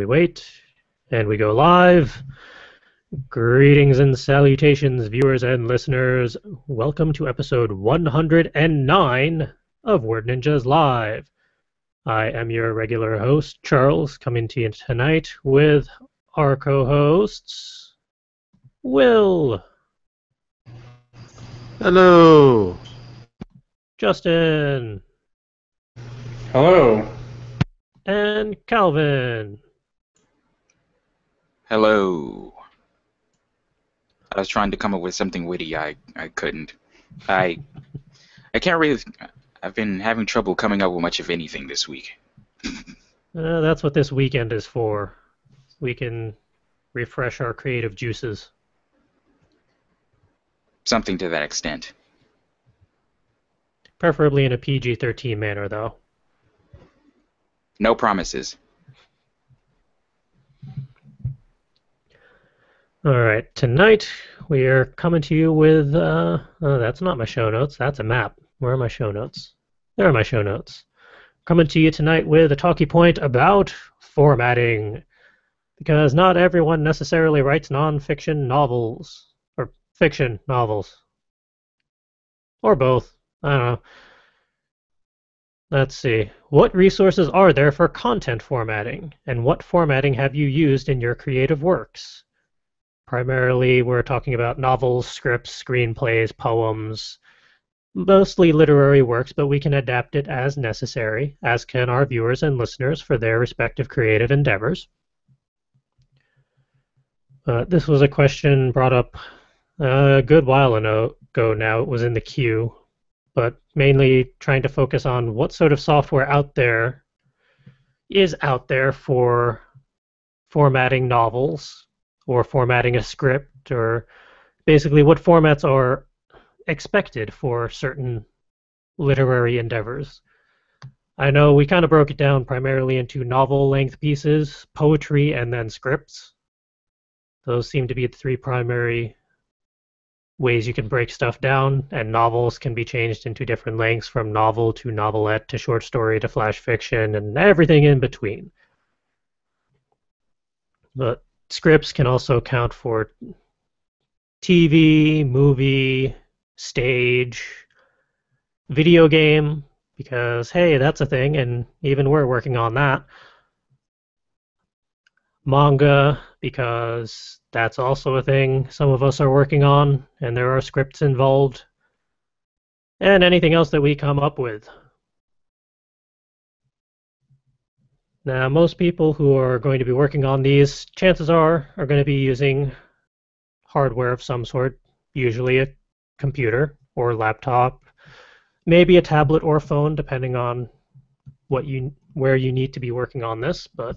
We wait, and we go live. Greetings and salutations, viewers and listeners. Welcome to episode 109 of Word Ninjas Live. I am your regular host, Charles, coming to you tonight with our co-hosts, Will. Hello. Justin. Hello. And Calvin. Hello. I was trying to come up with something witty. I couldn't. I can't really. I've been having trouble coming up with much of anything this week. That's what this weekend is for. We can refresh our creative juices. Something to that extent. Preferably in a PG-13 manner, though. No promises. Alright, tonight we are coming to you with, oh, that's not my show notes, that's a map. Where are my show notes? There are my show notes. Coming to you tonight with a talkie point about formatting. Because not everyone necessarily writes non-fiction novels. Or fiction novels. Or both. I don't know. Let's see. What resources are there for content formatting? And what formatting have you used in your creative works? Primarily, we're talking about novels, scripts, screenplays, poems, mostly literary works, but we can adapt it as necessary, as can our viewers and listeners for their respective creative endeavors. This was a question brought up a good while ago now. It was in the queue, but mainly trying to focus on what sort of software is out there for formatting novels, or formatting a script, or basically what formats are expected for certain literary endeavors. I know we kind of broke it down primarily into novel-length pieces, poetry, and then scripts. Those seem to be the three primary ways you can break stuff down, and novels can be changed into different lengths, from novel to novelette to short story to flash fiction, and everything in between. But scripts can also count for TV, movie, stage, video game, because, hey, that's a thing, and even we're working on that. Manga, because that's also a thing some of us are working on, and there are scripts involved. And anything else that we come up with. Now, most people who are going to be working on these, chances are going to be using hardware of some sort, usually a computer or laptop, maybe a tablet or phone, depending on where you need to be working on this. But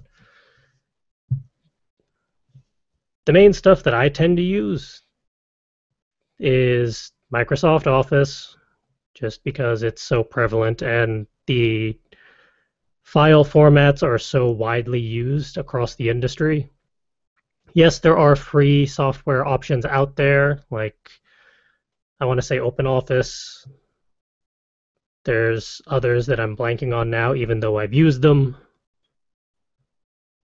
the main stuff that I tend to use is Microsoft Office, just because it's so prevalent and the file formats are so widely used across the industry. Yes, there are free software options out there, like I want to say OpenOffice. There's others that I'm blanking on now, even though I've used them,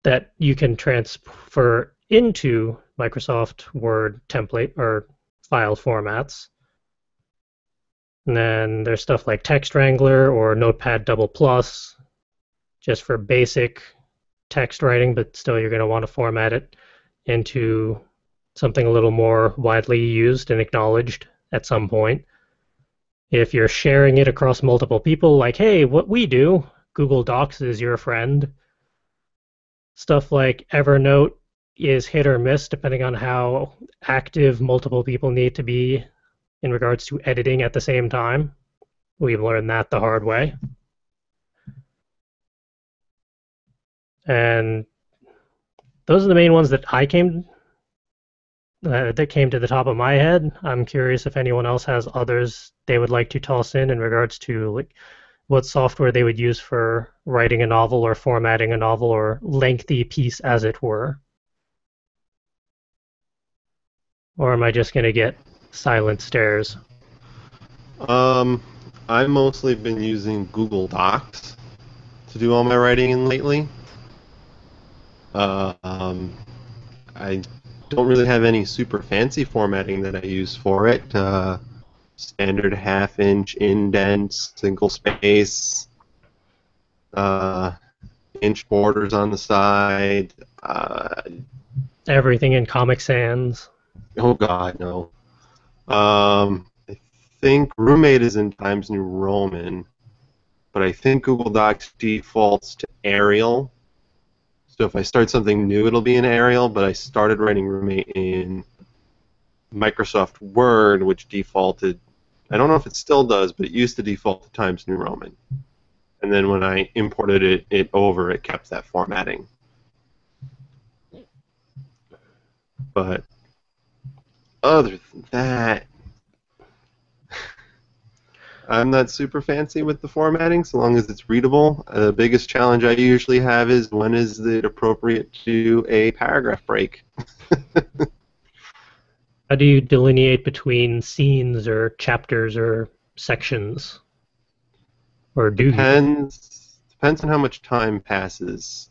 that you can transfer into Microsoft Word template or file formats. And then there's stuff like Text Wrangler or Notepad++, just for basic text writing, but still you're going to want to format it into something a little more widely used and acknowledged at some point. If you're sharing it across multiple people, like, hey, what we do, Google Docs is your friend. Stuff like Evernote is hit or miss depending on how active multiple people need to be in regards to editing at the same time. We've learned that the hard way. And those are the main ones that came to the top of my head. I'm curious if anyone else has others they would like to toss in regards to like what software they would use for writing a novel or formatting a novel or lengthy piece, as it were. Or am I just going to get silent stares? I've mostly been using Google Docs to do all my writing in lately. I don't really have any super fancy formatting that I use for it. Standard half-inch indents, single space, uh, inch borders on the side. Everything in Comic Sans. Oh God, no. I think Roommate is in Times New Roman, but I think Google Docs defaults to Arial. So if I start something new, it'll be in Arial, but I started writing Roommate in Microsoft Word, which defaulted, I don't know if it still does, but it used to default to Times New Roman. And then when I imported it over, it kept that formatting. But other than that, I'm not super fancy with the formatting, so long as it's readable. The biggest challenge I usually have is when is it appropriate to do a paragraph break? How do you delineate between scenes or chapters or sections? Or do you? Depends on how much time passes.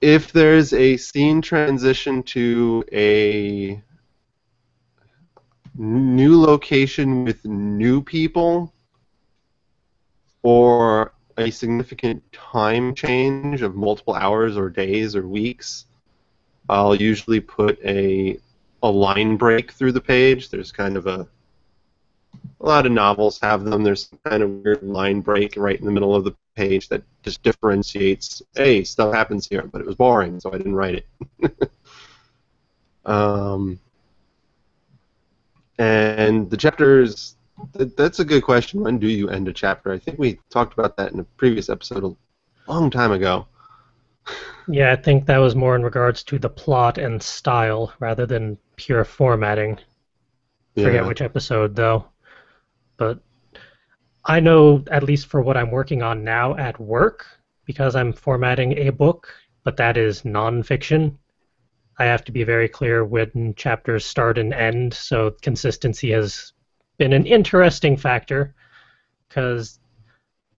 If there's a scene transition to a new location with new people, or a significant time change of multiple hours or days or weeks, I'll usually put a line break through the page. There's kind of a lot of novels have them. There's some kind of weird line break right in the middle of the page that just differentiates, hey, stuff happens here, but it was boring, so I didn't write it. And the chapters, that's a good question. When do you end a chapter? I think we talked about that in a previous episode a long time ago. Yeah, I think that was more in regards to the plot and style rather than pure formatting. Forget Yeah. which episode, though. But I know, at least for what I'm working on now at work, because I'm formatting a book, but that is nonfiction, I have to be very clear when chapters start and end, so consistency has been an interesting factor, because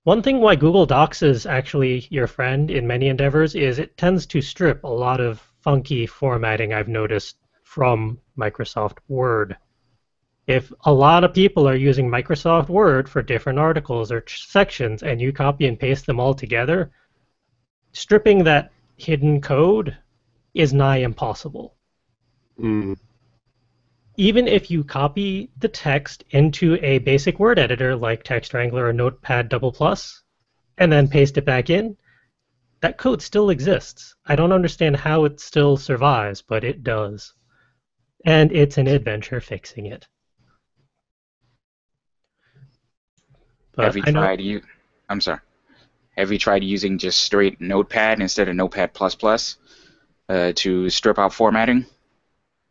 one thing why Google Docs is actually your friend in many endeavors is it tends to strip a lot of funky formatting I've noticed from Microsoft Word. If a lot of people are using Microsoft Word for different articles or sections and you copy and paste them all together, stripping that hidden code is nigh impossible. Mm. Even if you copy the text into a basic word editor like Text Wrangler or Notepad++, and then paste it back in, that code still exists. I don't understand how it still survives, but it does. And it's an adventure fixing it. But Have you I know, tried you? I'm sorry. Have you tried using just straight Notepad instead of Notepad++ to strip out formatting?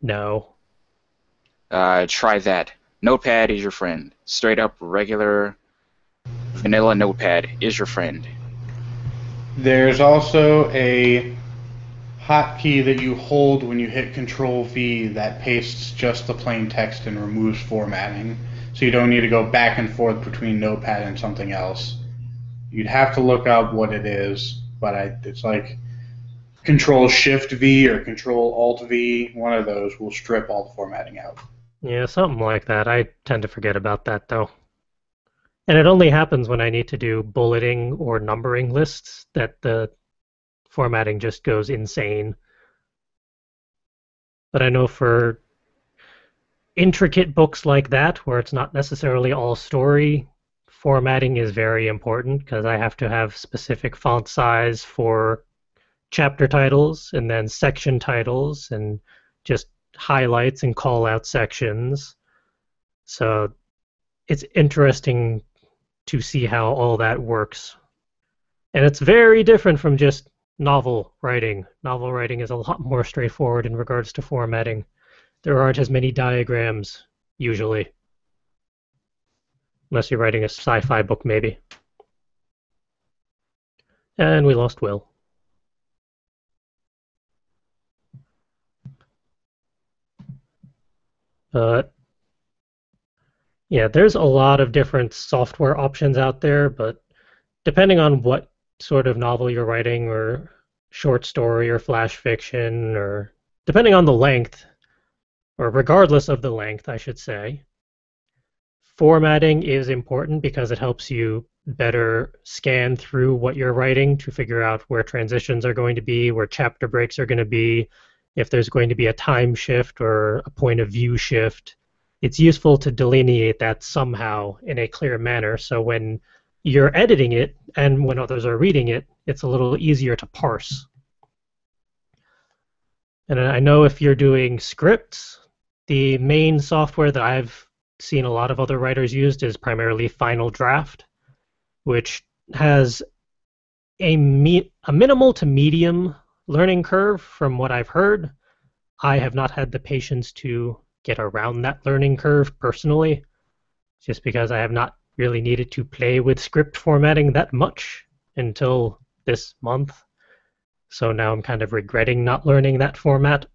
no. Try that. Notepad is your friend. Straight up regular vanilla Notepad is your friend. There's also a hotkey that you hold when you hit Control V that pastes just the plain text and removes formatting. So you don't need to go back and forth between Notepad and something else. You'd have to look up what it is, but it's like Control Shift V or Control Alt V. One of those will strip all the formatting out. Yeah, something like that. I tend to forget about that, though. And it only happens when I need to do bulleting or numbering lists that the formatting just goes insane. But I know for intricate books like that, where it's not necessarily all story, formatting is very important because I have to have specific font size for chapter titles and then section titles and just highlights and call out sections. So it's interesting to see how all that works. And it's very different from just novel writing. Novel writing is a lot more straightforward in regards to formatting. There aren't as many diagrams, usually. Unless you're writing a sci-fi book, maybe. And we lost Will. But yeah, there's a lot of different software options out there, but depending on what sort of novel you're writing, or short story, or flash fiction, or depending on the length, or regardless of the length, I should say, formatting is important because it helps you better scan through what you're writing to figure out where transitions are going to be, where chapter breaks are going to be, if there's going to be a time shift or a point of view shift. It's useful to delineate that somehow in a clear manner, so when you're editing it and when others are reading it, it's a little easier to parse. And I know if you're doing scripts, the main software that I've seen a lot of other writers used is primarily Final Draft, which has a minimal to medium learning curve from what I've heard. I have not had the patience to get around that learning curve personally, just because I have not really needed to play with script formatting that much until this month. So now I'm kind of regretting not learning that format.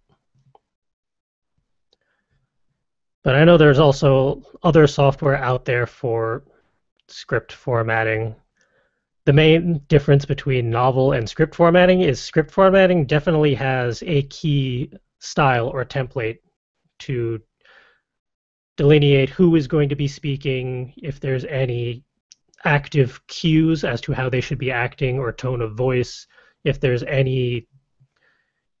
But I know there's also other software out there for script formatting. The main difference between novel and script formatting is script formatting definitely has a key style or template to delineate who is going to be speaking, if there's any active cues as to how they should be acting or tone of voice, if there's any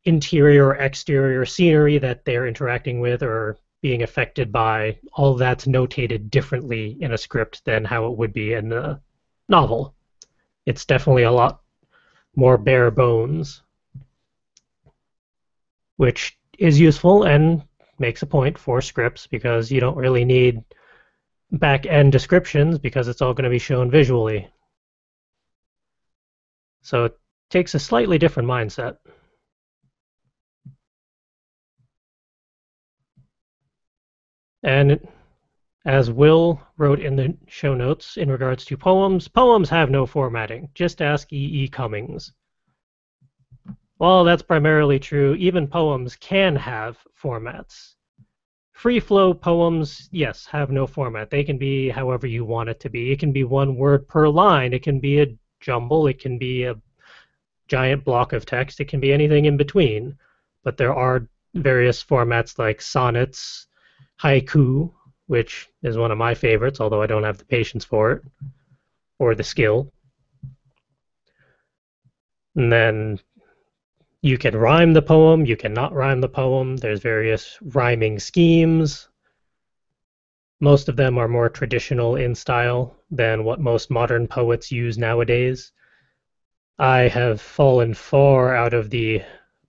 interior or exterior scenery that they're interacting with or being affected by. All that's notated differently in a script than how it would be in a novel. It's definitely a lot more bare bones, which is useful and makes a point for scripts because you don't really need back-end descriptions because it's all going to be shown visually. So it takes a slightly different mindset. And as Will wrote in the show notes in regards to poems, poems have no formatting. Just ask E.E. Cummings. While that's primarily true, even poems can have formats. Free flow poems, yes, have no format. They can be however you want it to be. It can be one word per line. It can be a jumble. It can be a giant block of text. It can be anything in between. But there are various formats like sonnets, haiku, which is one of my favorites, although I don't have the patience for it, or the skill. And then you can rhyme the poem, you cannot rhyme the poem. There's various rhyming schemes. Most of them are more traditional in style than what most modern poets use nowadays. I have fallen far out of the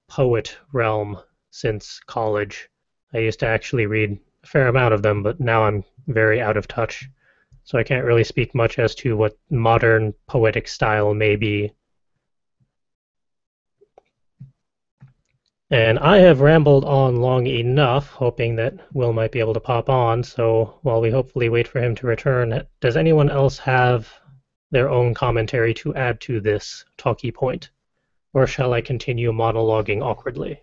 poet realm since college. I used to actually read a fair amount of them, but now I'm very out of touch. So I can't really speak much as to what modern poetic style may be. And I have rambled on long enough, hoping that Will might be able to pop on. So while we hopefully wait for him to return, does anyone else have their own commentary to add to this talky point? Or shall I continue monologuing awkwardly?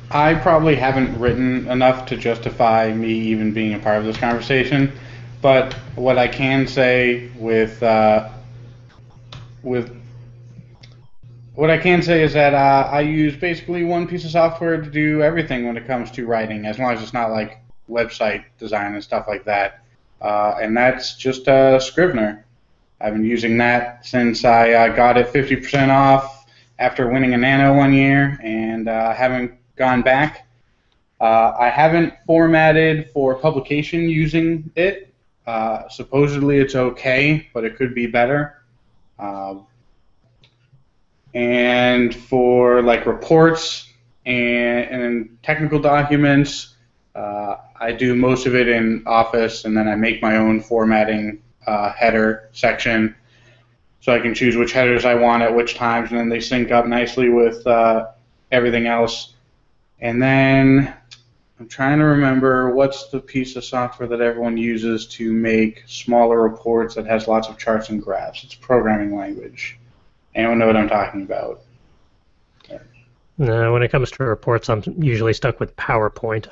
I probably haven't written enough to justify me even being a part of this conversation, but what I can say what I can say is that I use basically one piece of software to do everything when it comes to writing, as long as it's not like website design and stuff like that. And that's just Scrivener. I've been using that since I got it 50% off after winning a Nano one year, and haven't gone back. I haven't formatted for publication using it. Supposedly it's okay, but it could be better. And for like reports and technical documents, I do most of it in Office, and then I make my own formatting header section, so I can choose which headers I want at which times, and then they sync up nicely with everything else. And then I'm trying to remember what's the piece of software that everyone uses to make smaller reports that has lots of charts and graphs. It's a programming language. Anyone know what I'm talking about? No, when it comes to reports, I'm usually stuck with PowerPoint.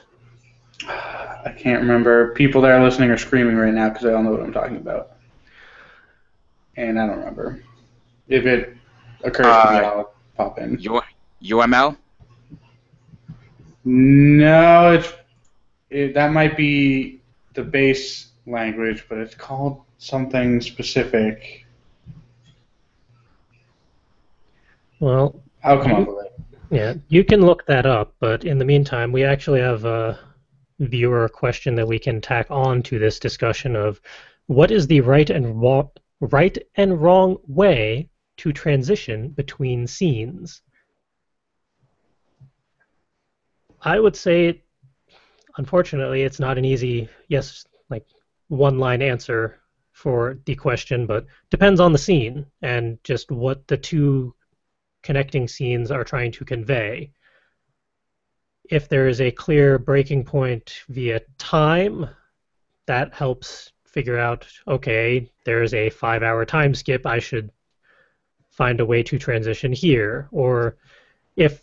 I can't remember. People that are listening are screaming right now because they all know what I'm talking about. And I don't remember. If it occurs to me, I'll pop in. UML? No, that might be the base language, but it's called something specific. Well, I'll come up with it. yeah, you can look that up, but in the meantime, we actually have a viewer question that we can tack on to this discussion of what is the right and wrong way to transition between scenes. I would say, unfortunately, it's not an easy yes, like one-line answer for the question, but depends on the scene and just what the two connecting scenes are trying to convey. If there is a clear breaking point via time, that helps figure out, okay, there's a 5-hour time skip, I should find a way to transition here. Or if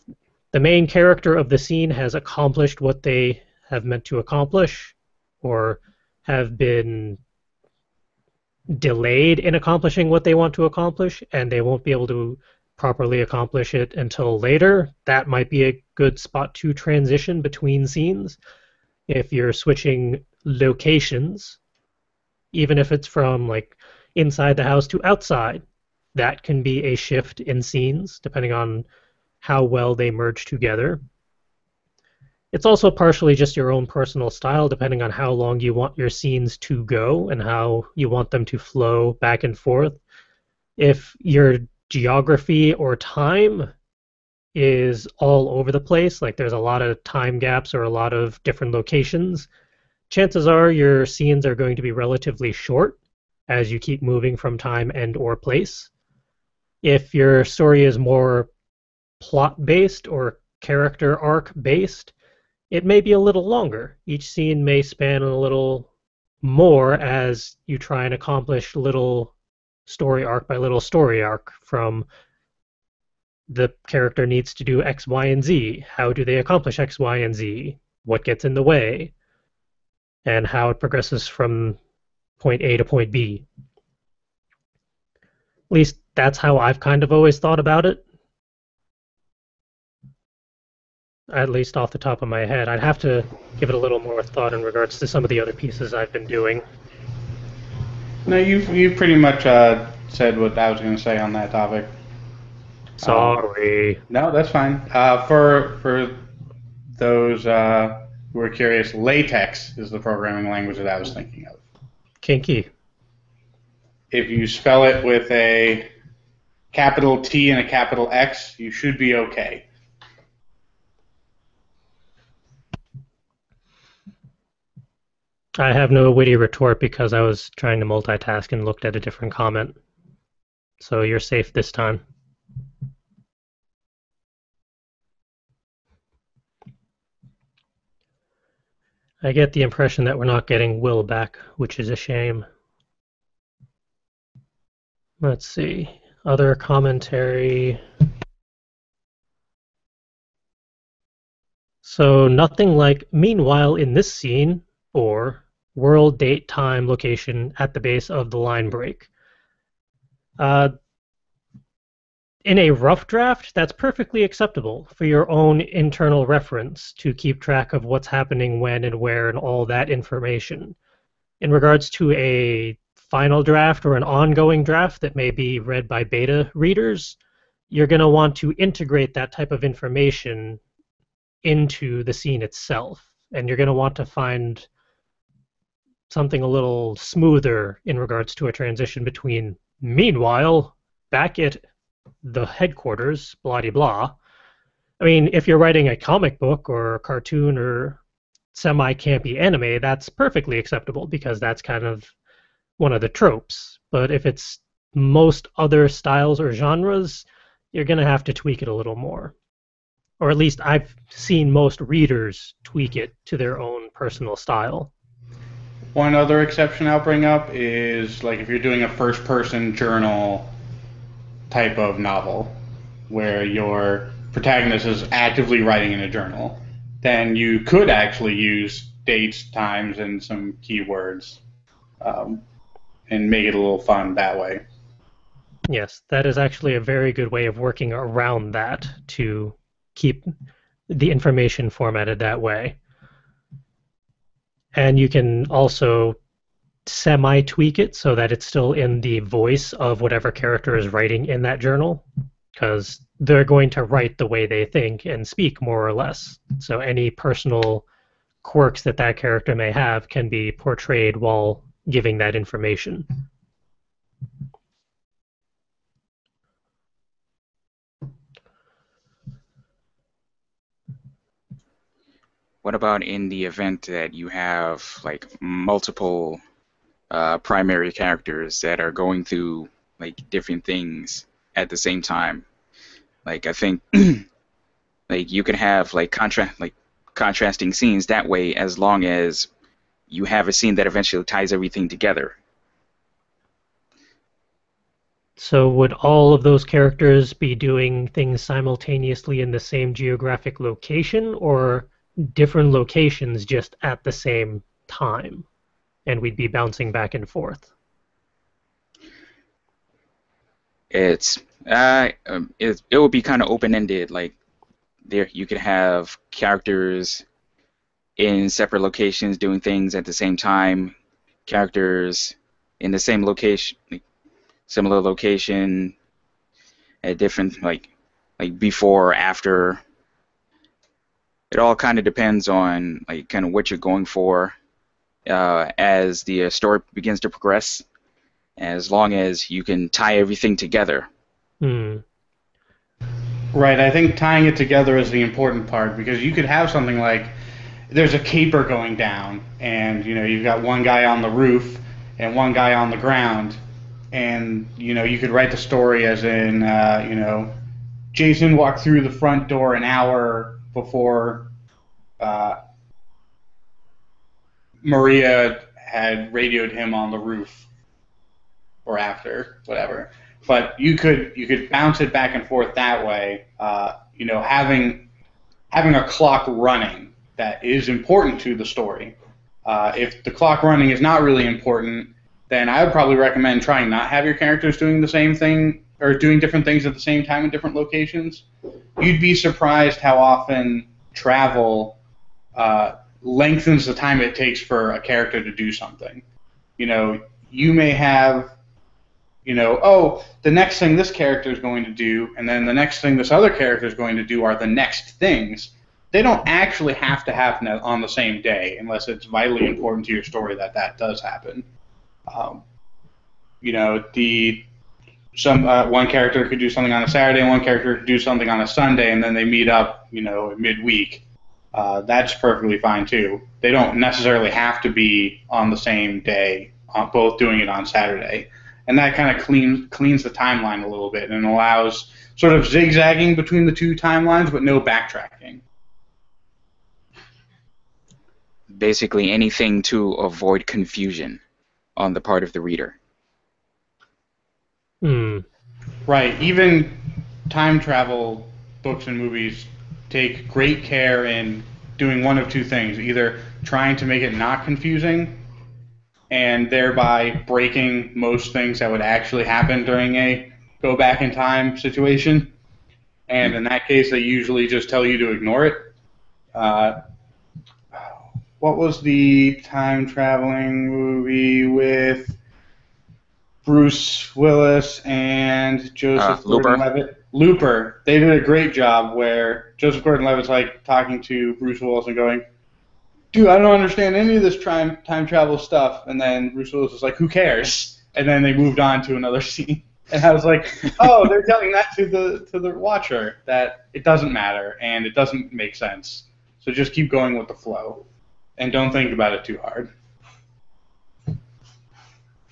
the main character of the scene has accomplished what they have meant to accomplish, or have been delayed in accomplishing what they want to accomplish, and they won't be able to properly accomplish it until later, that might be a good spot to transition between scenes. If you're switching locations, even if it's from like inside the house to outside, that can be a shift in scenes depending on how well they merge together. It's also partially just your own personal style, depending on how long you want your scenes to go and how you want them to flow back and forth. If your geography or time is all over the place, like there's a lot of time gaps or a lot of different locations, chances are your scenes are going to be relatively short as you keep moving from time and or place. If your story is more plot-based or character arc-based, it may be a little longer. Each scene may span a little more as you try and accomplish little story arc by little story arc from the character needs to do X, Y, and Z. How do they accomplish X, Y, and Z? What gets in the way? And how it progresses from point A to point B. At least that's how I've kind of always thought about it. At least off the top of my head. I'd have to give it a little more thought in regards to some of the other pieces I've been doing. No, you've pretty much said what I was going to say on that topic. Sorry. No, that's fine. For those who are curious, LaTeX is the programming language that I was thinking of. Kinky. If you spell it with a capital T and a capital X, you should be okay. I have no witty retort because I was trying to multitask and looked at a different comment. So you're safe this time. I get the impression that we're not getting Will back, which is a shame. Let's see. Other commentary. So nothing like, meanwhile in this scene, or world, date, time, location at the base of the line break. In a rough draft, that's perfectly acceptable for your own internal reference to keep track of what's happening when and where and all that information. In regards to a final draft or an ongoing draft that may be read by beta readers, you're going to want to integrate that type of information into the scene itself. And you're going to want to find something a little smoother in regards to a transition between meanwhile, back at the headquarters, blah de blah. I mean, if you're writing a comic book or a cartoon or semi-campy anime, that's perfectly acceptable because that's kind of one of the tropes. But if it's most other styles or genres, you're going to have to tweak it a little more. Or at least I've seen most readers tweak it to their own personal style. One other exception I'll bring up is like if you're doing a first-person journal type of novel where your protagonist is actively writing in a journal, then you could actually use dates, times, and some keywords and make it a little fun that way. Yes, that is actually a very good way of working around that to keep the information formatted that way. And you can also semi-tweak it so that it's still in the voice of whatever character is writing in that journal, because they're going to write the way they think and speak more or less. So any personal quirks that that character may have can be portrayed while giving that information. What about in the event that you have like multiple primary characters that are going through like different things at the same time? Like I think like you can have like contrasting scenes that way as long as you have a scene that eventually ties everything together. So would all of those characters be doing things simultaneously in the same geographic location, or different locations just at the same time? And we'd be bouncing back and forth. It would be kind of open-ended. Like there, you could have characters in separate locations doing things at the same time. Characters in the same location, like similar location at different like before or after. It all kind of depends on like kind of what you're going for as the story begins to progress. As long as you can tie everything together. Hmm. Right, I think tying it together is the important part, because you could have something like there's a caper going down, and you've got one guy on the roof and one guy on the ground, and you could write the story as in Jason walked through the front door an hour before Maria had radioed him on the roof, or after, whatever. But you could bounce it back and forth that way. Having a clock running that is important to the story. If the clock running is not really important, then I would probably recommend trying not have your characters doing the same thing or doing different things at the same time in different locations. You'd be surprised how often travel lengthens the time it takes for a character to do something. You may have the next thing this character is going to do, and then the next thing this other character is going to do are the next things. They don't actually have to happen on the same day, unless it's vitally important to your story that does happen. One character could do something on a Saturday, and one character could do something on a Sunday, and then they meet up, midweek. That's perfectly fine too. They don't necessarily have to be on the same day, both doing it on Saturday. And that kind of cleans the timeline a little bit and allows sort of zigzagging between the two timelines, but no backtracking. Basically anything to avoid confusion on the part of the reader. Right. Even time travel books and movies take great care in doing one of two things: either trying to make it not confusing, and thereby breaking most things that would actually happen during a go back in time situation. And in that case, they usually just tell you to ignore it. What was the time traveling movie with Bruce Willis and Joseph Gordon-Levitt? Looper. They did a great job where Joseph Gordon-Levitt's like talking to Bruce Willis and going, "Dude, I don't understand any of this time travel stuff." And then Bruce Willis was like, "Who cares?" And then they moved on to another scene. And I was like, "Oh, they're telling that to the watcher that it doesn't matter and it doesn't make sense. So just keep going with the flow and don't think about it too hard."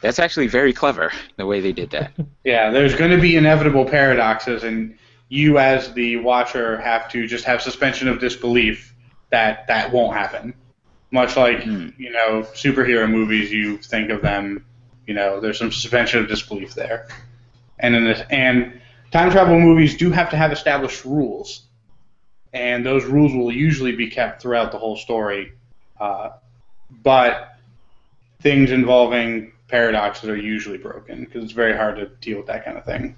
That's actually very clever, the way they did that. Yeah, there's going to be inevitable paradoxes, and you as the watcher have to just have suspension of disbelief that won't happen. Much like, superhero movies, you think of them, there's some suspension of disbelief there. And time travel movies do have to have established rules, and those rules will usually be kept throughout the whole story. But things involving paradoxes are usually broken because it's very hard to deal with that kind of thing,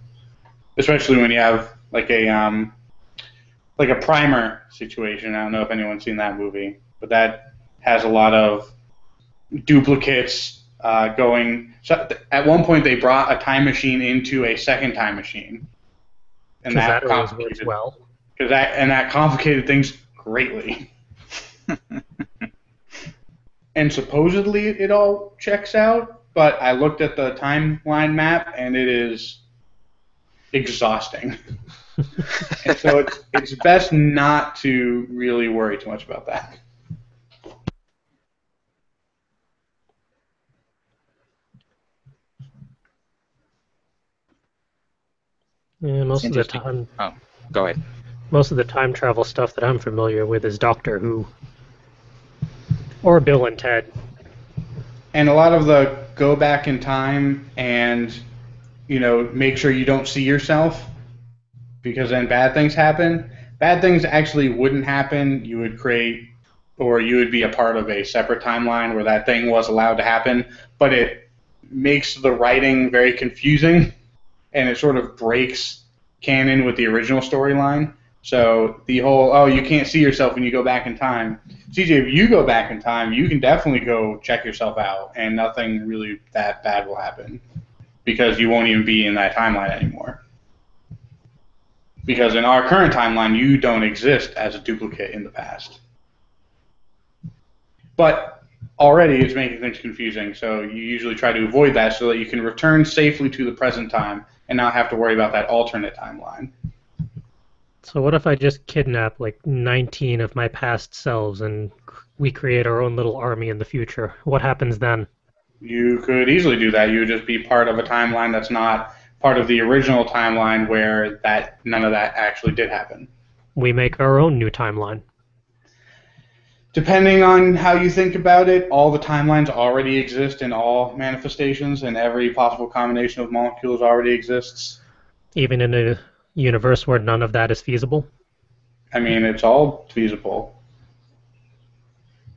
especially when you have like a primer situation. I don't know if anyone's seen that movie, but that has a lot of duplicates going. So at one point, they brought a time machine into a second time machine, and Because that that always works complicated well. that complicated things greatly. And supposedly it all checks out, but I looked at the timeline map and it is exhausting. And so it's best not to really worry too much about that. Yeah, most of the Interesting. time, Oh, go ahead. most of the time travel stuff that I'm familiar with is Doctor Who or Bill and Ted. And a lot of the go back in time and, make sure you don't see yourself because then bad things happen. Bad things actually wouldn't happen. You would create, or you would be a part of a separate timeline where that thing was allowed to happen, but it makes the writing very confusing and it sort of breaks canon with the original storyline. So the whole, oh, you can't see yourself when you go back in time. CJ, if you go back in time, you can definitely go check yourself out, and nothing really that bad will happen because you won't even be in that timeline anymore. Because in our current timeline, you don't exist as a duplicate in the past. But already it's making things confusing, so you usually try to avoid that so that you can return safely to the present time and not have to worry about that alternate timeline. So what if I just kidnap like 19 of my past selves and we create our own little army in the future? What happens then? You could easily do that. You would just be part of a timeline that's not part of the original timeline where none of that actually did happen. We make our own new timeline. Depending on how you think about it, all the timelines already exist in all manifestations, and every possible combination of molecules already exists. Even in a universe where none of that is feasible? I mean, it's all feasible.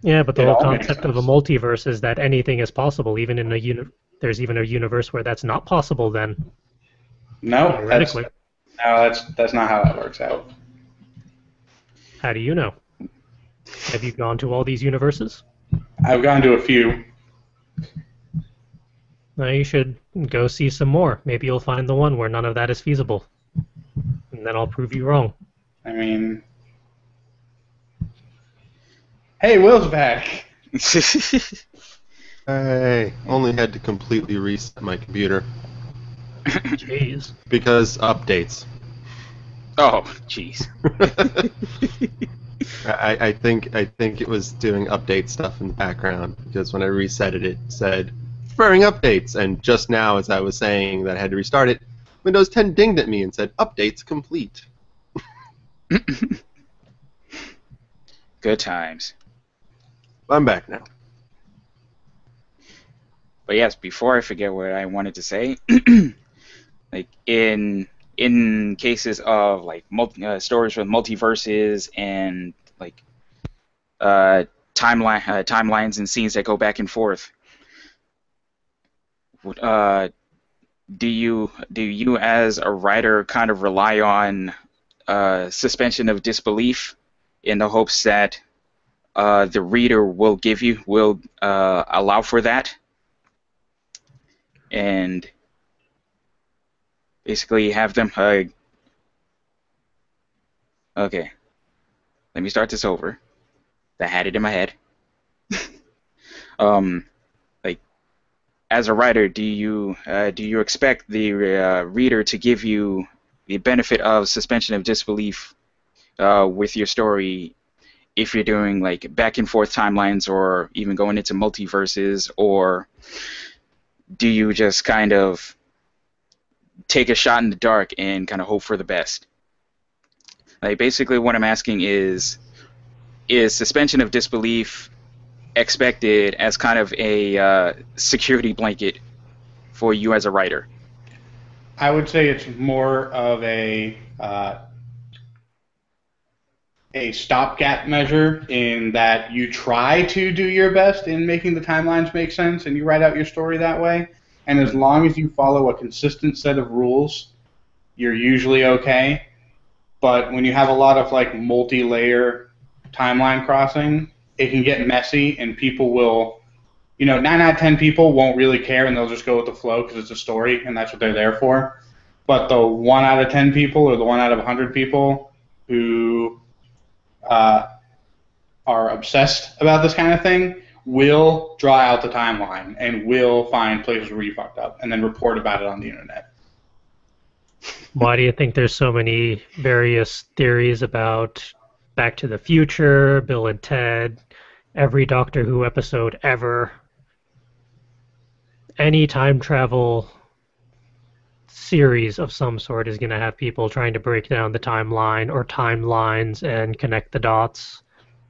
Yeah, but the It whole all makes concept of a sense. multiverse is that anything is possible, even in there's even a universe where that's not possible then, No, theoretically. that's not how that works out. How do you know? Have you gone to all these universes? I've gone to a few. Now you should go see some more. Maybe you'll find the one where none of that is feasible. And then I'll prove you wrong. I mean, hey, Will's back. I only had to completely reset my computer Jeez. because updates. Oh, jeez. I think it was doing update stuff in the background because when I reset it, it said preferring updates, and just now, as I was saying that I had to restart it, Windows 10 dinged at me and said updates complete. Good times. I'm back now. But yes, before I forget what I wanted to say, like in cases of like stories with multiverses and like timelines and scenes that go back and forth, do you as a writer kind of rely on suspension of disbelief in the hopes that the reader will allow for that, and basically have them okay, let me start this over. I had it in my head. Like, as a writer, do you expect the reader to give you the benefit of suspension of disbelief with your story if you're doing like back and forth timelines or even going into multiverses, or do you just kind of take a shot in the dark and kind of hope for the best? Like, basically what I'm asking is suspension of disbelief expected as kind of a security blanket for you as a writer? I would say it's more of a stopgap measure in that you try to do your best in making the timelines make sense and you write out your story that way. And as long as you follow a consistent set of rules, you're usually okay. But when you have a lot of like multi-layer timeline crossing, it can get messy and people will, 9 out of 10 people won't really care and they'll just go with the flow because it's a story and that's what they're there for. But the 1 out of 10 people or the 1 out of 100 people who are obsessed about this kind of thing will draw out the timeline and will find places where you fucked up and then report about it on the internet. Why do you think there's so many various theories about Back to the Future, Bill and Ted, every Doctor Who episode ever? Any time travel series of some sort is going to have people trying to break down the timeline or timelines and connect the dots.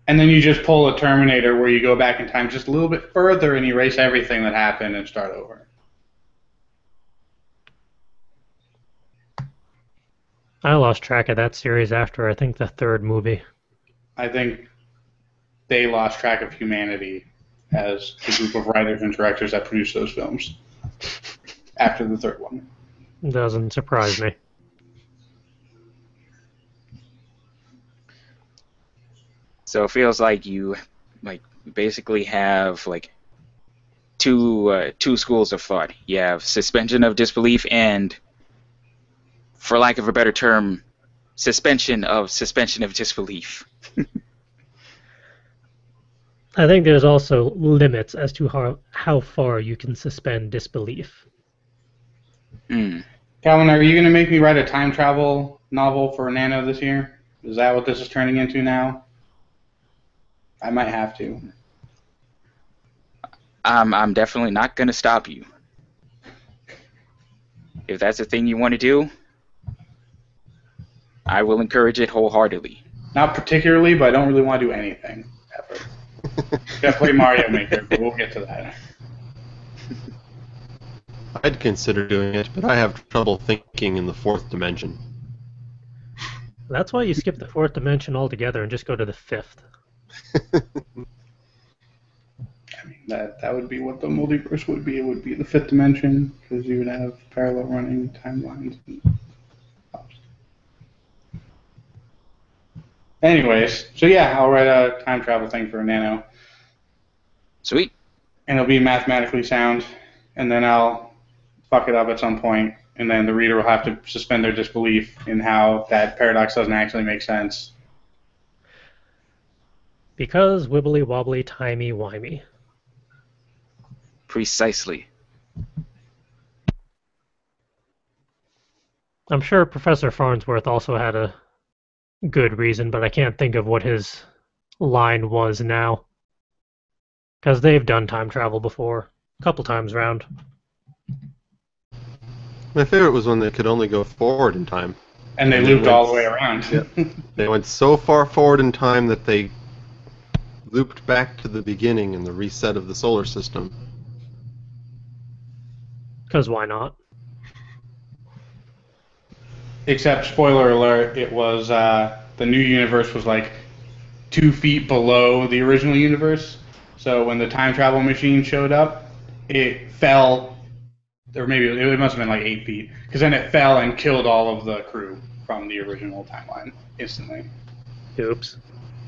And then you just pull a Terminator where you go back in time just a little bit further and erase everything that happened and start over. I lost track of that series after, I think, the third movie. I think they lost track of humanity as the group of writers and directors that produced those films after the third one. Doesn't surprise me. So it feels like you basically have two schools of thought. You have suspension of disbelief and, for lack of a better term, suspension of disbelief. I think there's also limits as to how far you can suspend disbelief. Calvin, are you going to make me write a time travel novel for Nano this year? Is that what this is turning into now? I might have to. I'm definitely not going to stop you. If that's a thing you want to do, I will encourage it wholeheartedly. Not particularly, but I don't really want to do anything ever. Gotta play Mario Maker, but we'll get to that. I'd consider doing it, but I have trouble thinking in the fourth dimension. That's why you skip the fourth dimension altogether and just go to the fifth. I mean, that would be what the multiverse would be. It would be the fifth dimension, because you would have parallel running timelines. Anyways, so yeah, I'll write a time travel thing for Nano. Sweet. And it'll be mathematically sound, and then I'll fuck it up at some point, and then the reader will have to suspend their disbelief in how that paradox doesn't actually make sense. Because wibbly wobbly timey wimey. Precisely. I'm sure Professor Farnsworth also had a good reason, but I can't think of what his line was now. Because they've done time travel before, a couple times round. My favorite was when they could only go forward in time. And they looped all the way around. Yep. They went so far forward in time that they looped back to the beginning and the reset of the solar system. Because why not? Except, spoiler alert, it was, the new universe was like 2 feet below the original universe. So when the time travel machine showed up, it fell, or maybe it must have been like 8 feet, because then it fell and killed all of the crew from the original timeline instantly. Oops.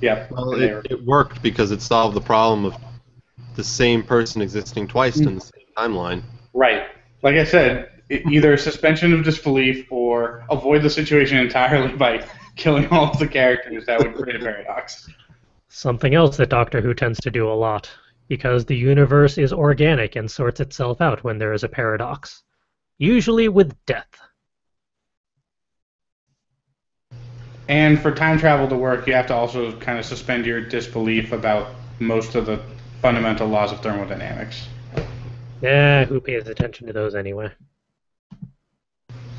Yep. Well, it worked because it solved the problem of the same person existing twice in the same timeline. Right. Like I said, either suspension of disbelief or avoid the situation entirely by killing all of the characters. That would create a paradox. Something else that Doctor Who tends to do a lot, because the universe is organic and sorts itself out when there is a paradox, usually with death. And for time travel to work, you have to also kind of suspend your disbelief about most of the fundamental laws of thermodynamics. Yeah, who pays attention to those anyway?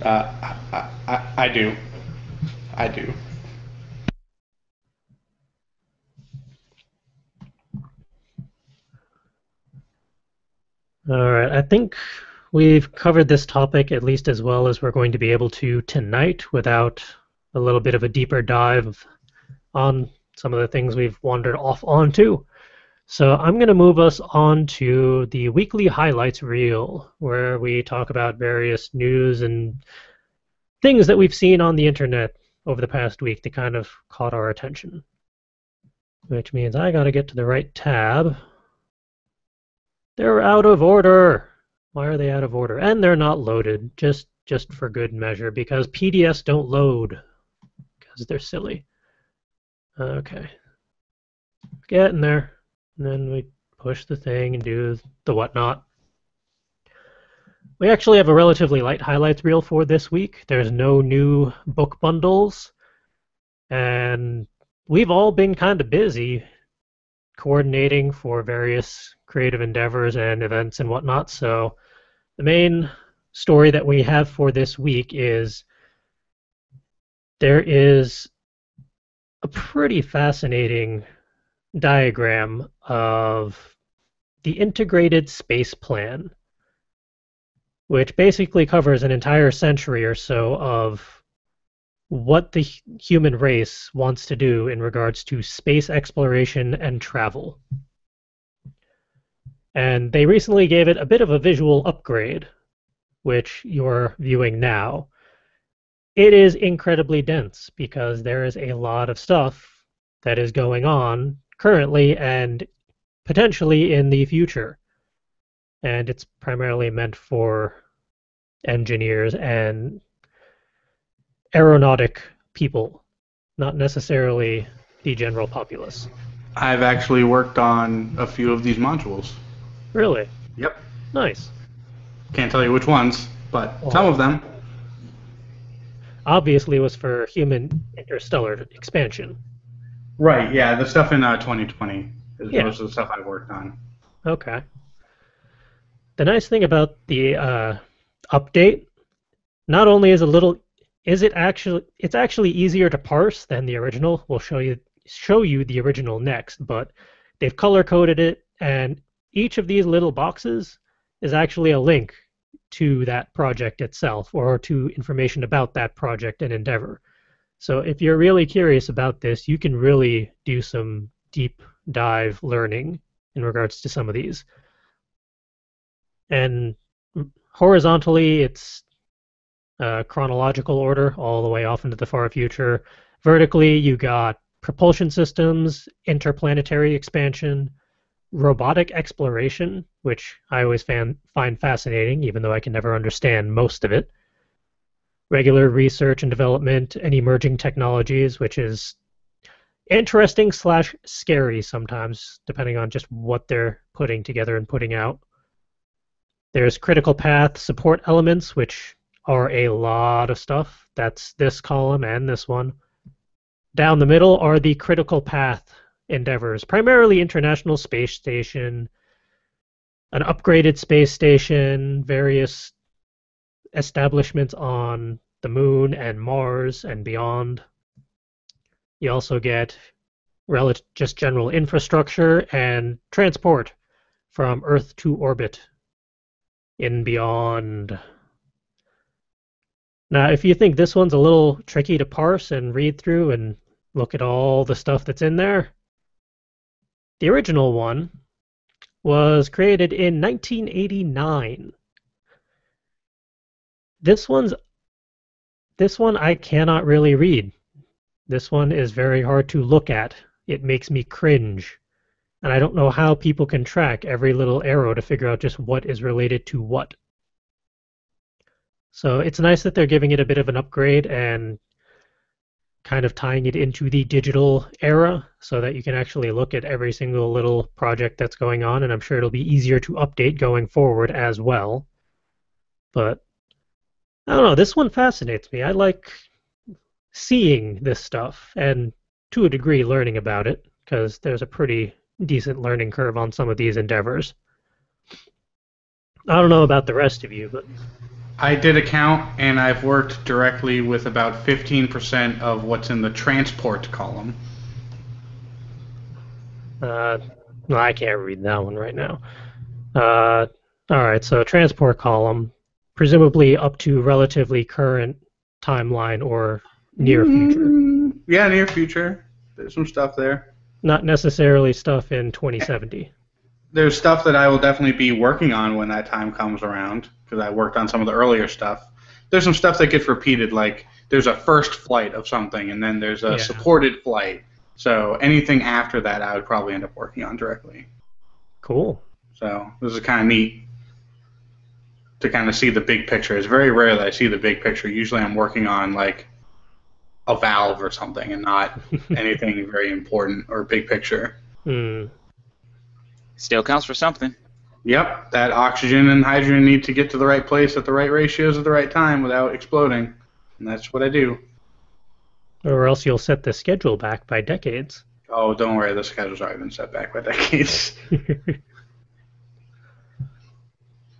I do. I do. All right, I think we've covered this topic at least as well as we're going to be able to tonight without a little bit of a deeper dive on some of the things we've wandered off onto. So I'm going to move us on to the weekly highlights reel, where we talk about various news and things that we've seen on the internet over the past week that kind of caught our attention. Which means I got to get to the right tab. They're out of order. Why are they out of order? And they're not loaded, just for good measure, because PDFs don't load, because they're silly. Okay. Getting there. And then we push the thing and do the whatnot. We actually have a relatively light highlights reel for this week. There's no new book bundles. And we've all been kind of busy coordinating for various creative endeavors and events and whatnot. So the main story that we have for this week is there is a pretty fascinating diagram of the integrated space plan, which basically covers an entire century or so of what the human race wants to do in regards to space exploration and travel. And they recently gave it a bit of a visual upgrade, which you're viewing now. It is incredibly dense because there is a lot of stuff that is going on currently and potentially in the future. And it's primarily meant for engineers and aeronautic people, not necessarily the general populace. I've actually worked on a few of these modules. Really? Yep. Nice. Can't tell you which ones, but some of them. Obviously was for human interstellar expansion. Right, yeah, the stuff in 2020 is Yeah. most of the stuff I worked on. Okay. The nice thing about the update, not only is it's actually easier to parse than the original. We'll show you the original next, but they've color coded it, and each of these little boxes is actually a link to that project itself or to information about that project and endeavor. So if you're really curious about this, you can really do some deep dive learning in regards to some of these. And horizontally, it's chronological order all the way off into the far future. Vertically, you got propulsion systems, interplanetary expansion, robotic exploration, which I always find fascinating, even though I can never understand most of it. Regular research and development and emerging technologies, which is interesting / scary sometimes, depending on just what they're putting together and putting out. There's critical path support elements, which are a lot of stuff. That's this column and this one. Down the middle are the critical path endeavors, primarily International Space Station, an upgraded space station, various establishments on the moon and Mars and beyond. You also get just general infrastructure and transport from Earth to orbit in beyond. Now, if you think this one's a little tricky to parse and read through and look at all the stuff that's in there, the original one was created in 1989. This one I cannot really read. This one is very hard to look at. It makes me cringe. And I don't know how people can track every little arrow to figure out just what is related to what. So it's nice that they're giving it a bit of an upgrade and kind of tying it into the digital era so that you can actually look at every single little project that's going on, and I'm sure it'll be easier to update going forward as well. But I don't know, this one fascinates me. I like seeing this stuff and to a degree learning about it, because there's a pretty decent learning curve on some of these endeavors. I don't know about the rest of you, but I did a count, and I've worked directly with about 15% of what's in the transport column. no, I can't read that one right now. All right, so transport column, presumably up to relatively current timeline or near future. Yeah, near future. There's some stuff there. Not necessarily stuff in 2070. There's stuff that I will definitely be working on when that time comes around, because I worked on some of the earlier stuff. There's some stuff that gets repeated, like there's a first flight of something, and then there's a supported flight. So anything after that, I would probably end up working on directly. Cool. So this is kind of neat to kind of see the big picture. It's very rare that I see the big picture. Usually I'm working on like a valve or something and not anything very important or big picture. Still counts for something. Yep, that oxygen and hydrogen need to get to the right place at the right ratios at the right time without exploding. And that's what I do. Or else you'll set the schedule back by decades. Oh, don't worry, the schedule's already been set back by decades.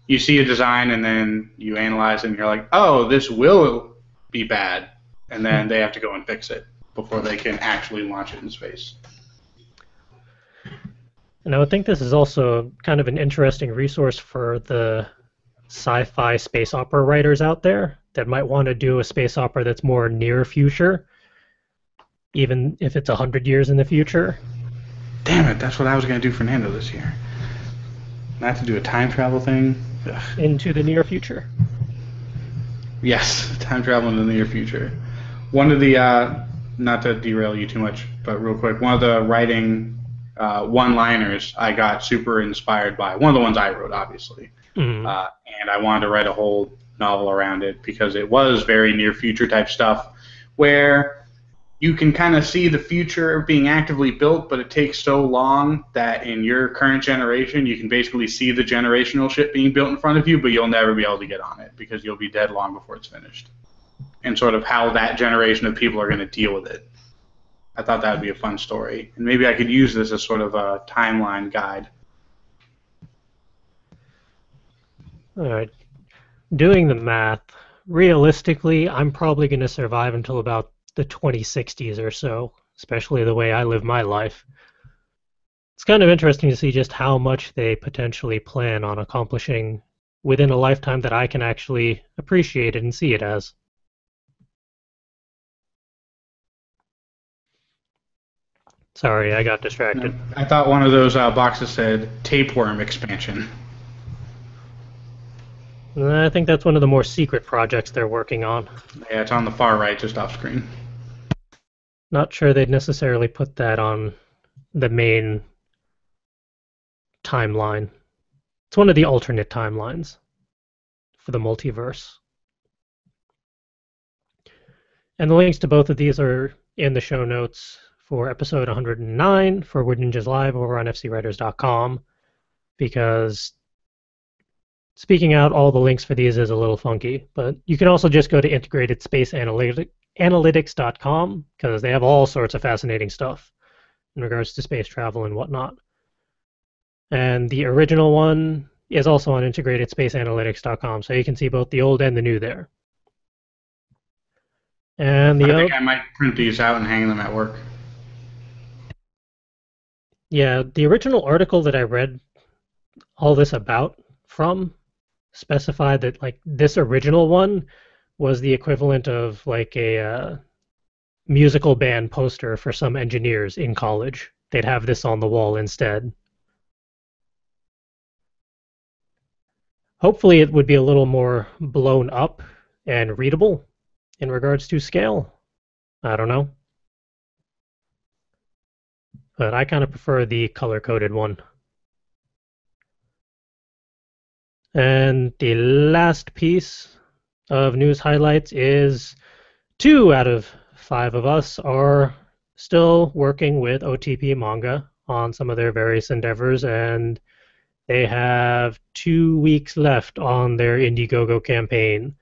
You see a design and then you analyze it and you're like, oh, this will be bad. And then they have to go and fix it before they can actually launch it in space. And I would think this is also kind of an interesting resource for the sci-fi space opera writers out there that might want to do a space opera that's more near future, even if it's 100 years in the future. Damn it, that's what I was going to do for Nando this year. Not to do a time travel thing. Ugh. Into the near future. Yes, time travel into the near future. One of the, not to derail you too much, but real quick, one of the writing one-liners I got super inspired by, one of the ones I wrote, obviously. And I wanted to write a whole novel around it because it was very near future type stuff where you can kind of see the future being actively built, but it takes so long that in your current generation you can basically see the generational shit being built in front of you, but you'll never be able to get on it because you'll be dead long before it's finished. And sort of how that generation of people are going to deal with it. I thought that would be a fun story. And maybe I could use this as sort of a timeline guide. All right. Doing the math, realistically, I'm probably going to survive until about the 2060s or so, especially the way I live my life. It's kind of interesting to see just how much they potentially plan on accomplishing within a lifetime that I can actually appreciate it and see it as. Sorry, I got distracted. I thought one of those boxes said tapeworm expansion. I think that's one of the more secret projects they're working on. Yeah, it's on the far right, just off screen. Not sure they'd necessarily put that on the main timeline. It's one of the alternate timelines for the multiverse. And the links to both of these are in the show notes for episode 109 for Wood Ninjas Live over on fcwriters.com, because speaking out all the links for these is a little funky, but you can also just go to integratedspaceanalytics.com because they have all sorts of fascinating stuff in regards to space travel and whatnot. And the original one is also on integratedspaceanalytics.com, so you can see both the old and the new there. And I think I might print these out and hang them at work. Yeah, the original article that I read all this about from specified that like this original one was the equivalent of like a musical band poster for some engineers in college. They'd have this on the wall instead. Hopefully it would be a little more blown up and readable in regards to scale. I don't know. But I kind of prefer the color-coded one. And the last piece of news highlights is 2 out of 5 of us are still working with OTP Manga on some of their various endeavors, and they have 2 weeks left on their Indiegogo campaign.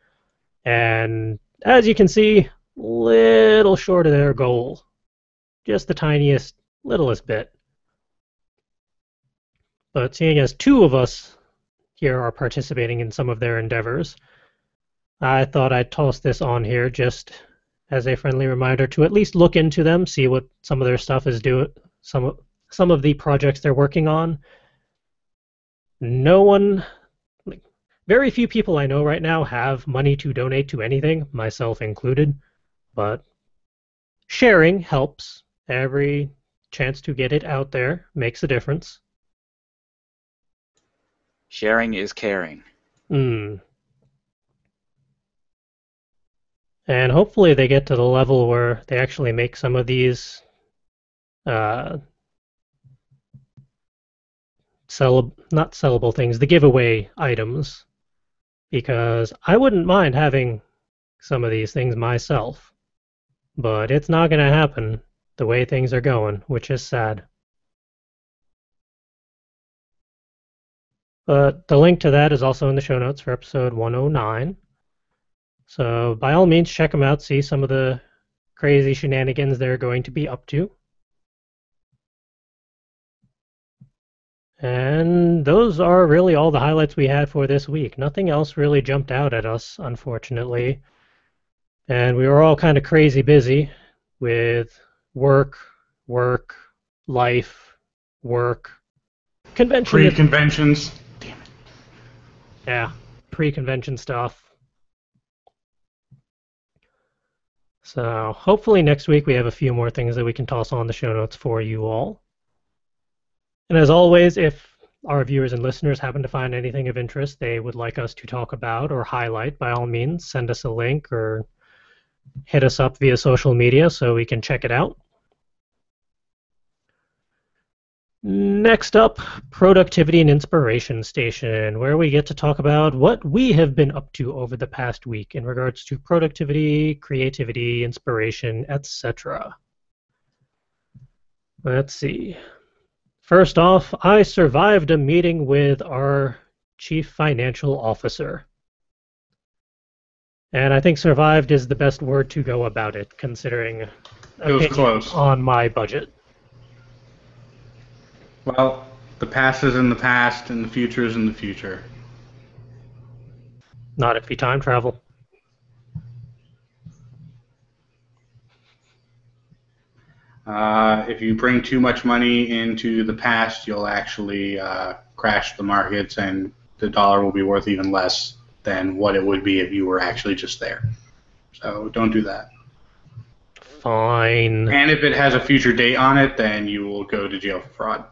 And as you can see, little short of their goal. Just the tiniest, littlest bit. But seeing as 2 of us here are participating in some of their endeavors, I thought I'd toss this on here just as a friendly reminder to at least look into them, see what some of their stuff is doing, some of the projects they're working on. No one, very few people I know right now have money to donate to anything, myself included, but sharing helps, Every chance to get it out there makes a difference. Sharing is caring. And hopefully they get to the level where they actually make some of these not sellable things, the giveaway items, because I wouldn't mind having some of these things myself, but it's not going to happen the way things are going, which is sad. But the link to that is also in the show notes for episode 109. So by all means, check them out, see some of the crazy shenanigans they're going to be up to. And those are really all the highlights we had for this week. Nothing else really jumped out at us, unfortunately. And we were all kind of crazy busy with work, life, work, convention. Pre-conventions. Damn it. Yeah, pre-convention stuff. So hopefully next week we have a few more things that we can toss on the show notes for you all. And as always, if our viewers and listeners happen to find anything of interest they would like us to talk about or highlight, by all means, send us a link or hit us up via social media so we can check it out. Next up, Productivity and Inspiration Station, where we get to talk about what we have been up to over the past week in regards to productivity, creativity, inspiration, etc. Let's see. First off, I survived a meeting with our Chief Financial Officer. And I think survived is the best word to go about it, considering It was close. On my budget. Well, the past is in the past, and the future is in the future. Not if you time travel. If you bring too much money into the past, you'll actually crash the markets, and the dollar will be worth even less than what it would be if you were actually just there. So don't do that. Fine. And if it has a future date on it, then you will go to jail for fraud.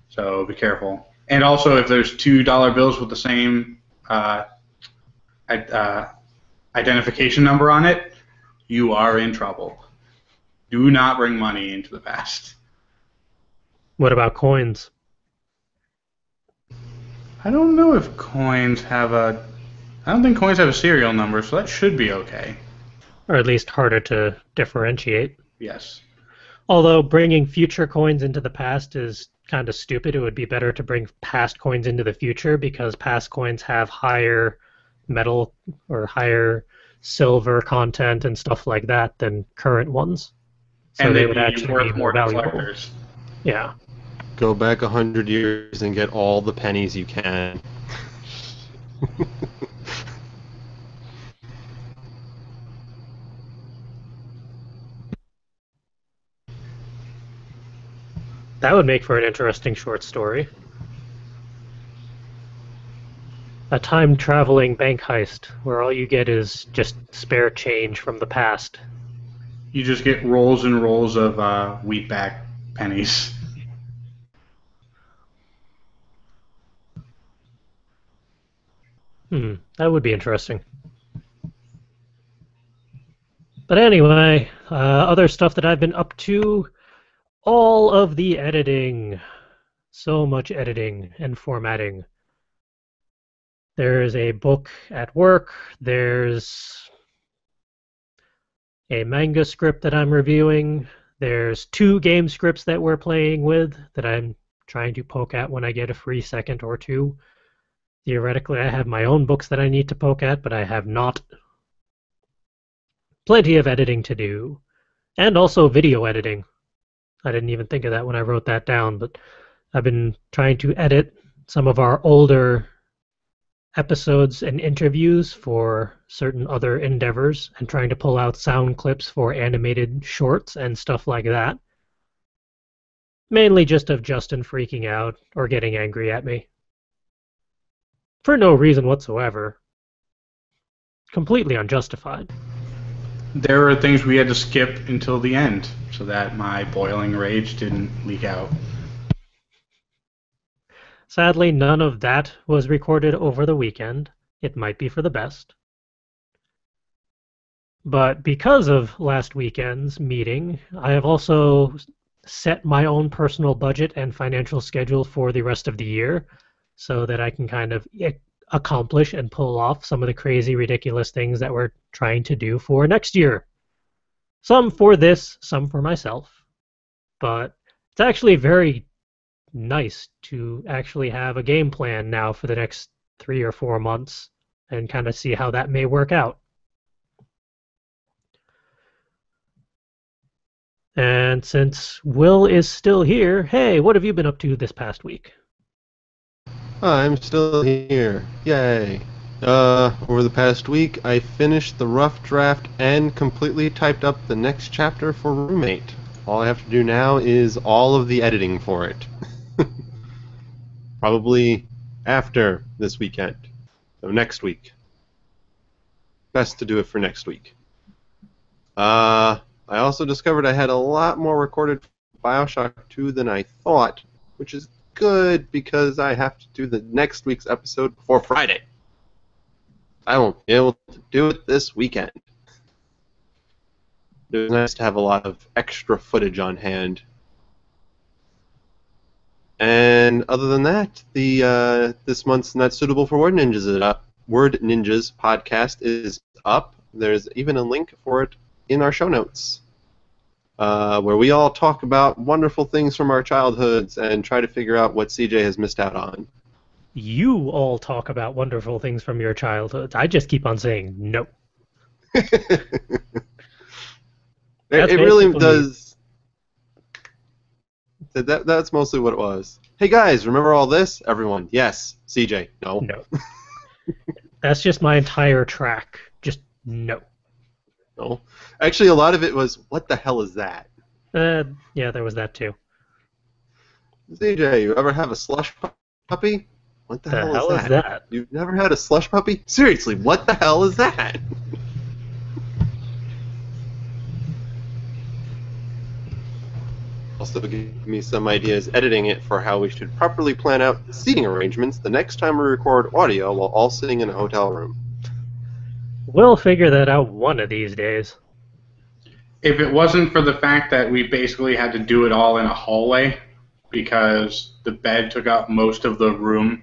So be careful. And also, if there's $2 bills with the same identification number on it, you are in trouble. Do not bring money into the past. What about coins? I don't know if coins have a... I don't think coins have a serial number, so that should be okay. Or at least harder to differentiate. Yes. Although bringing future coins into the past is kind of stupid. It would be better to bring past coins into the future because past coins have higher metal or higher silver content and stuff like that than current ones. So and they would actually worth be more valuable. Collectors. Yeah. Go back 100 years and get all the pennies you can. That would make for an interesting short story. A time-traveling bank heist where all you get is just spare change from the past. You just get rolls and rolls of wheatback pennies. That would be interesting. But anyway, other stuff that I've been up to, all of the editing. So much editing and formatting. There's a book at work. There's a manga script that I'm reviewing. There's 2 game scripts that we're playing with that I'm trying to poke at when I get a free second or two. Theoretically, I have my own books that I need to poke at, but I have not. Plenty of editing to do. And also video editing. I didn't even think of that when I wrote that down, but I've been trying to edit some of our older episodes and interviews for certain other endeavors and trying to pull out sound clips for animated shorts and stuff like that. Mainly just of Justin freaking out or getting angry at me. For no reason whatsoever. Completely unjustified. there were things we had to skip until the end so that my boiling rage didn't leak out. Sadly, none of that was recorded over the weekend. It might be for the best. But because of last weekend's meeting, I have also set my own personal budget and financial schedule for the rest of the year so that I can kind of accomplish and pull off some of the crazy, ridiculous things that we're trying to do for next year. Some for this, some for myself. But it's actually very nice to actually have a game plan now for the next 3 or 4 months and kind of see how that may work out. And since Will is still here, hey, what have you been up to this past week? I'm still here. Yay. Over the past week, I finished the rough draft and completely typed up the next chapter for Roommate. All I have to do now is all of the editing for it. Probably after this weekend. So next week. Best to do it for next week. I also discovered I had a lot more recorded Bioshock 2 than I thought, which is good because I have to do the next week's episode before Friday. I won't be able to do it this weekend. It was nice to have a lot of extra footage on hand. And other than that, the this month's Not Suitable for Word Ninjas is up. Word Ninjas podcast is up. There's even a link for it in our show notes, where we all talk about wonderful things from our childhoods and try to figure out what CJ has missed out on. You all talk about wonderful things from your childhood. I just keep on saying no. It really does. That's mostly what it was. Hey guys, remember all this? Everyone, yes. CJ, no. No. That's just my entire track. Just no. No. Actually, a lot of it was, what the hell is that? Yeah, there was that too. CJ, you ever have a slush puppy? What the hell is that? You've never had a slush puppy? Seriously, what the hell is that? Also give me some ideas editing it for how we should properly plan out the seating arrangements the next time we record audio while all sitting in a hotel room. We'll figure that out one of these days. If it wasn't for the fact that we basically had to do it all in a hallway because the bed took up most of the room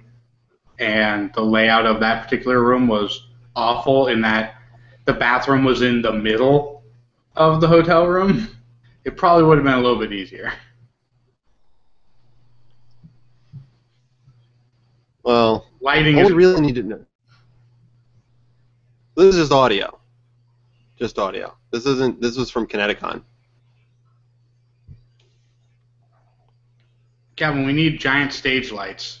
and the layout of that particular room was awful in that the bathroom was in the middle of the hotel room, it probably would have been a little bit easier. Well, lighting all is we really need to know. This is just audio. Just audio. This was from Kineticon. Kevin, we need giant stage lights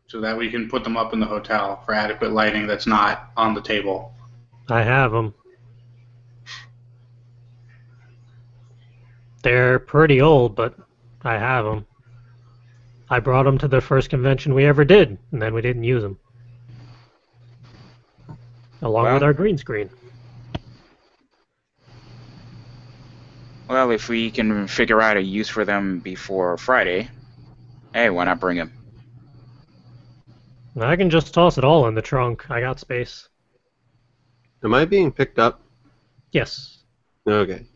so that we can put them up in the hotel for adequate lighting that's not on the table. I have them. They're pretty old, but I have them. I brought them to the first convention we ever did, and then we didn't use them. Along with our green screen. Well, if we can figure out a use for them before Friday, hey, why not bring them? I can just toss it all in the trunk. I got space. Am I being picked up? Yes. Okay.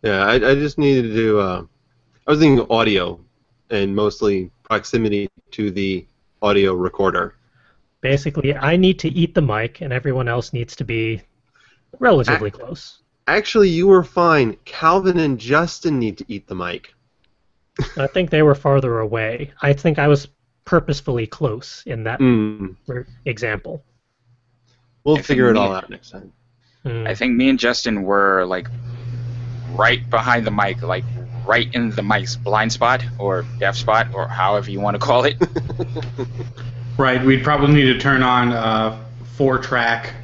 Yeah, I just needed to. I was thinking audio, and mostly proximity to the audio recorder. Basically, I need to eat the mic, and everyone else needs to be relatively close. Actually, you were fine. Calvin and Justin need to eat the mic. I think they were farther away. I think I was purposefully close in that example. We'll figure it all out next time. I think me and Justin were like right behind the mic, like right in the mic's blind spot or deaf spot or however you want to call it. Right, we'd probably need to turn on a 4-track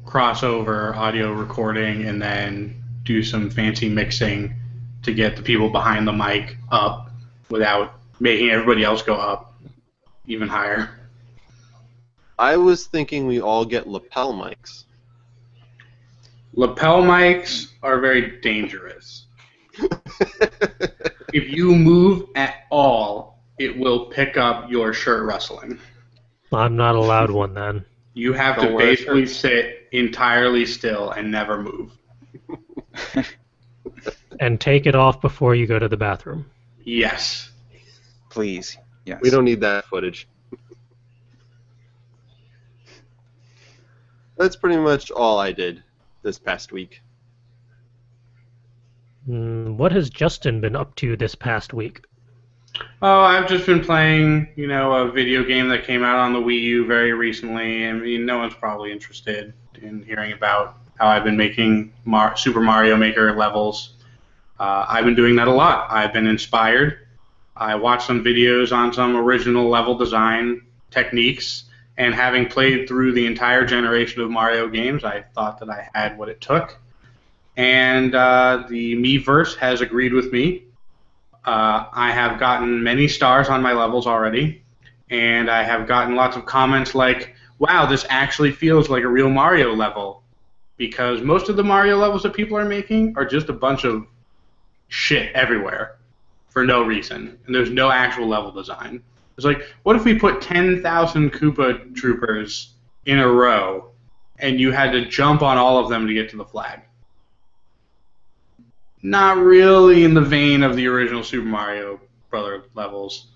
crossover audio recording and then do some fancy mixing to get the people behind the mic up without making everybody else go up even higher. I was thinking we all get lapel mics. Lapel mics are very dangerous. If you move at all, it will pick up your shirt rustling. I'm not allowed one then. You have to basically sit entirely still and never move. And take it off before you go to the bathroom. Yes. Please. Yes. We don't need that footage. That's pretty much all I did this past week. What has Justin been up to this past week? Oh, I've just been playing, a video game that came out on the Wii U very recently. I mean, no one's probably interested in hearing about how I've been making Super Mario Maker levels. I've been doing that a lot. I've been inspired. I watched some videos on some original level design techniques, and having played through the entire generation of Mario games, I thought that I had what it took. And the Miiverse has agreed with me. I have gotten many stars on my levels already, and I have gotten lots of comments like, wow, this actually feels like a real Mario level, because most of the Mario levels that people are making are just a bunch of shit everywhere for no reason, and there's no actual level design. It's like, what if we put 10,000 Koopa troopers in a row, and you had to jump on all of them to get to the flag? Not really in the vein of the original Super Mario Brother levels.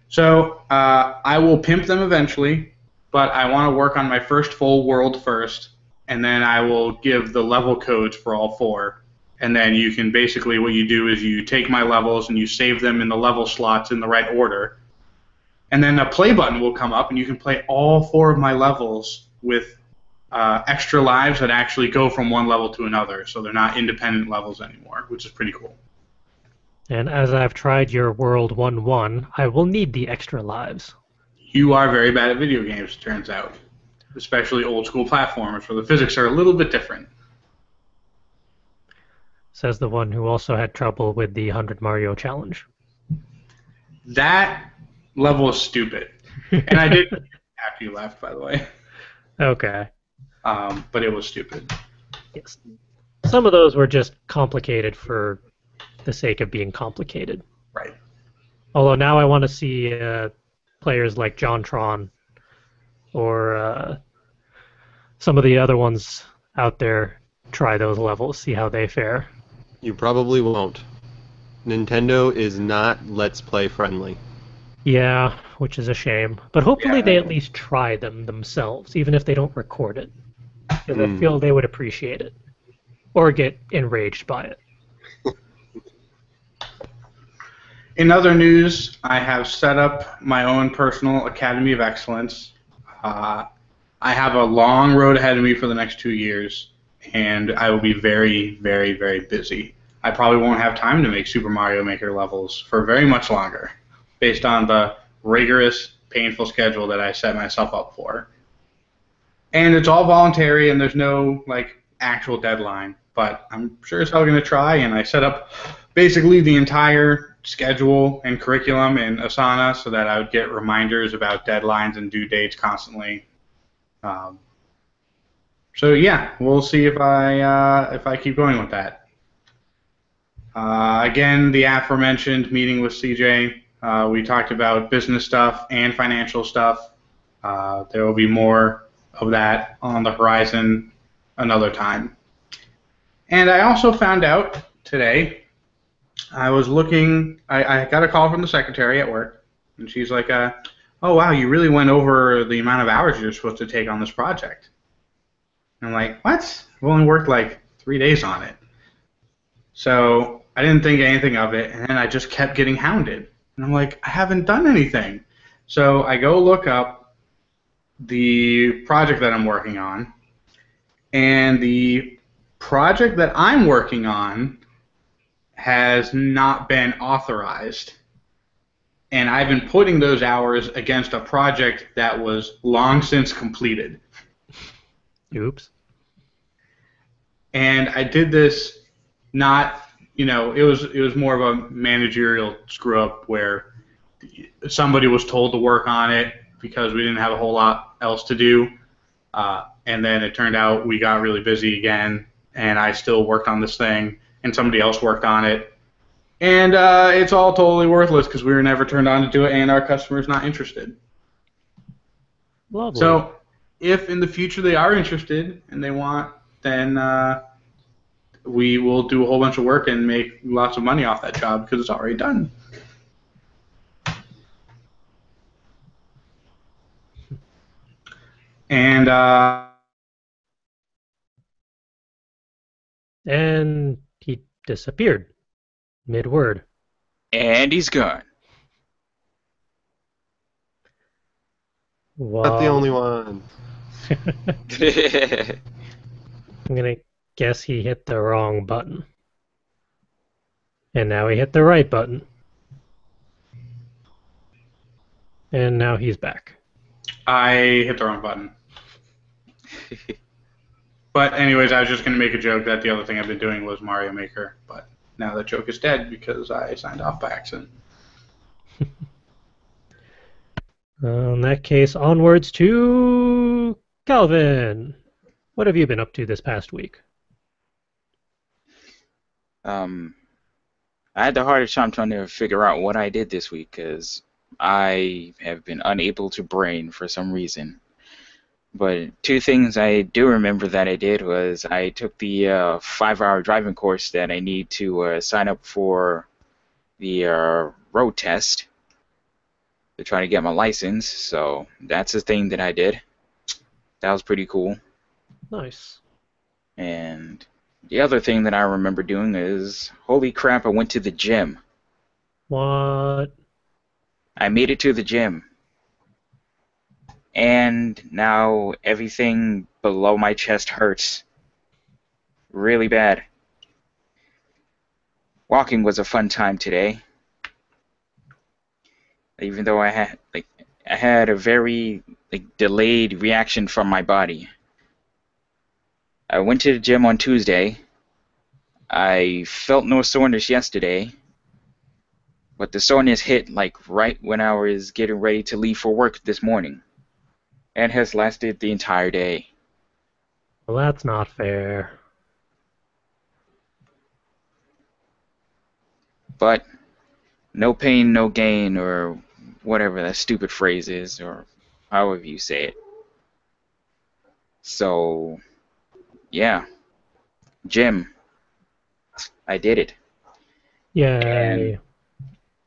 So I will pimp them eventually, but I want to work on my first full world first, and then I will give the level codes for all 4. And then you can basically, what you do is you take my levels and you save them in the level slots in the right order. And then a play button will come up, and you can play all 4 of my levels with extra lives that actually go from one level to another, so they're not independent levels anymore, which is pretty cool. And as I've tried your World 1-1, I will need the extra lives. You are very bad at video games, it turns out. Especially old school platformers, where the physics are a little bit different. Says the one who also had trouble with the 100 Mario challenge. That level is stupid. And I did after you left, by the way. Okay. But it was stupid. Yes. Some of those were just complicated for the sake of being complicated. Right. Although now I want to see players like JonTron or some of the other ones out there try those levels, see how they fare. You probably won't. Nintendo is not Let's Play friendly. Yeah, which is a shame. But hopefully they at least try them themselves, even if they don't record it. Because I feel they would appreciate it. Or get enraged by it. In other news, I have set up my own personal Academy of Excellence. I have a long road ahead of me for the next 2 years, and I will be very, very, very busy. I probably won't have time to make Super Mario Maker levels for very much longer, based on the rigorous, painful schedule that I set myself up for. And it's all voluntary, and there's no actual deadline. But I'm sure as hell going to try, and I set up basically the entire schedule and curriculum in Asana so that I would get reminders about deadlines and due dates constantly. So yeah, we'll see if I keep going with that. Again, the aforementioned meeting with CJ. We talked about business stuff and financial stuff. There will be more of that on the horizon another time. And I also found out today, I was looking, I got a call from the secretary at work, and she's like, oh wow, you really went over the amount of hours you're supposed to take on this project. And I'm like, what? I've only worked 3 days on it. So I didn't think anything of it, and then I just kept getting hounded. And I'm like, I haven't done anything. So I go look up the project that I'm working on, and the project that I'm working on has not been authorized. And I've been putting those hours against a project that was long since completed. Oops. And I did this not, it was more of a managerial screw up where somebody was told to work on it because we didn't have a whole lot else to do. And then it turned out we got really busy again, and I still worked on this thing, and somebody else worked on it. And it's all totally worthless because we were never turned on to do it, and our customer's not interested. Lovely. So if in the future they are interested and they want, then we will do a whole bunch of work and make lots of money off that job because it's already done. And And he disappeared mid-word. And he's gone. Not the only one. I'm gonna guess he hit the wrong button. And now he hit the right button. And now he's back. I hit the wrong button. But anyways, I was just going to make a joke that the other thing I've been doing was Mario Maker, but now that joke is dead because I signed off by accident. In that case, onwards to Calvin. What have you been up to this past week? I had the hardest time trying to figure out what I did this week because I have been unable to brain for some reason. But two things I do remember that I did was I took the 5-hour driving course that I need to sign up for the road test to try to get my license. So that's a thing that I did. That was pretty cool. Nice. And the other thing that I remember doing is, holy crap, I went to the gym. What? I made it to the gym. And now everything below my chest hurts. Really bad. Walking was a fun time today. Even though I had a very delayed reaction from my body. I went to the gym on Tuesday. I felt no soreness yesterday. But the soreness hit right when I was getting ready to leave for work this morning. And has lasted the entire day. Well, that's not fair. But no pain, no gain, or whatever that stupid phrase is, or however you say it. So, yeah. Gym. I did it. Yay. And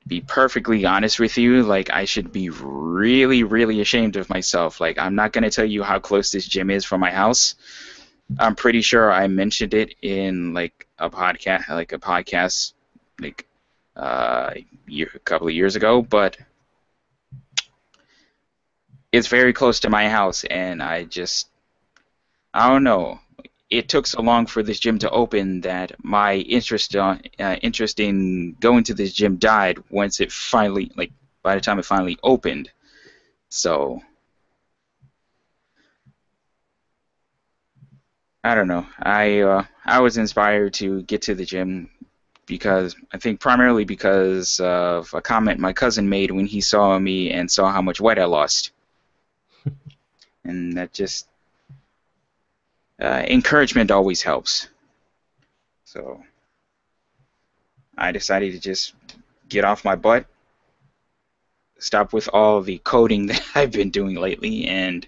be perfectly honest with you, I should be really, really ashamed of myself. I'm not going to tell you how close this gym is from my house. I'm pretty sure I mentioned it in a podcast a couple of years ago, but it's very close to my house, and I don't know. It took so long for this gym to open that my interest in going to this gym died once it finally, by the time it finally opened. So, I don't know. I was inspired to get to the gym primarily because of a comment my cousin made when he saw me and saw how much weight I lost. And that just encouragement always helps. So I decided to just get off my butt, stop with all the coding that I've been doing lately, and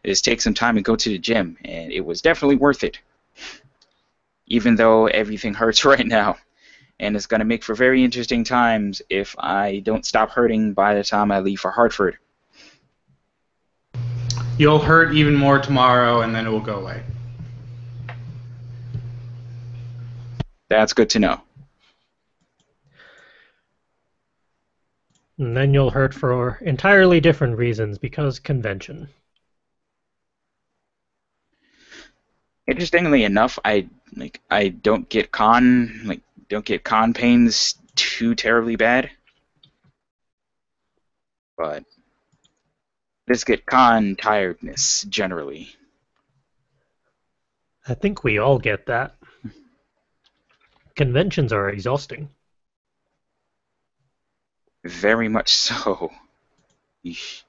just take some time and go to the gym. And it was definitely worth it, even though everything hurts right now. And it's going to make for very interesting times if I don't stop hurting by the time I leave for Hartford. You'll hurt even more tomorrow, and then it will go away. That's good to know. And then you'll hurt for entirely different reasons because convention. Interestingly enough, I don't get con pains too terribly bad, but just get con tiredness generally. I think we all get that. Conventions are exhausting. Very much so. Eesh.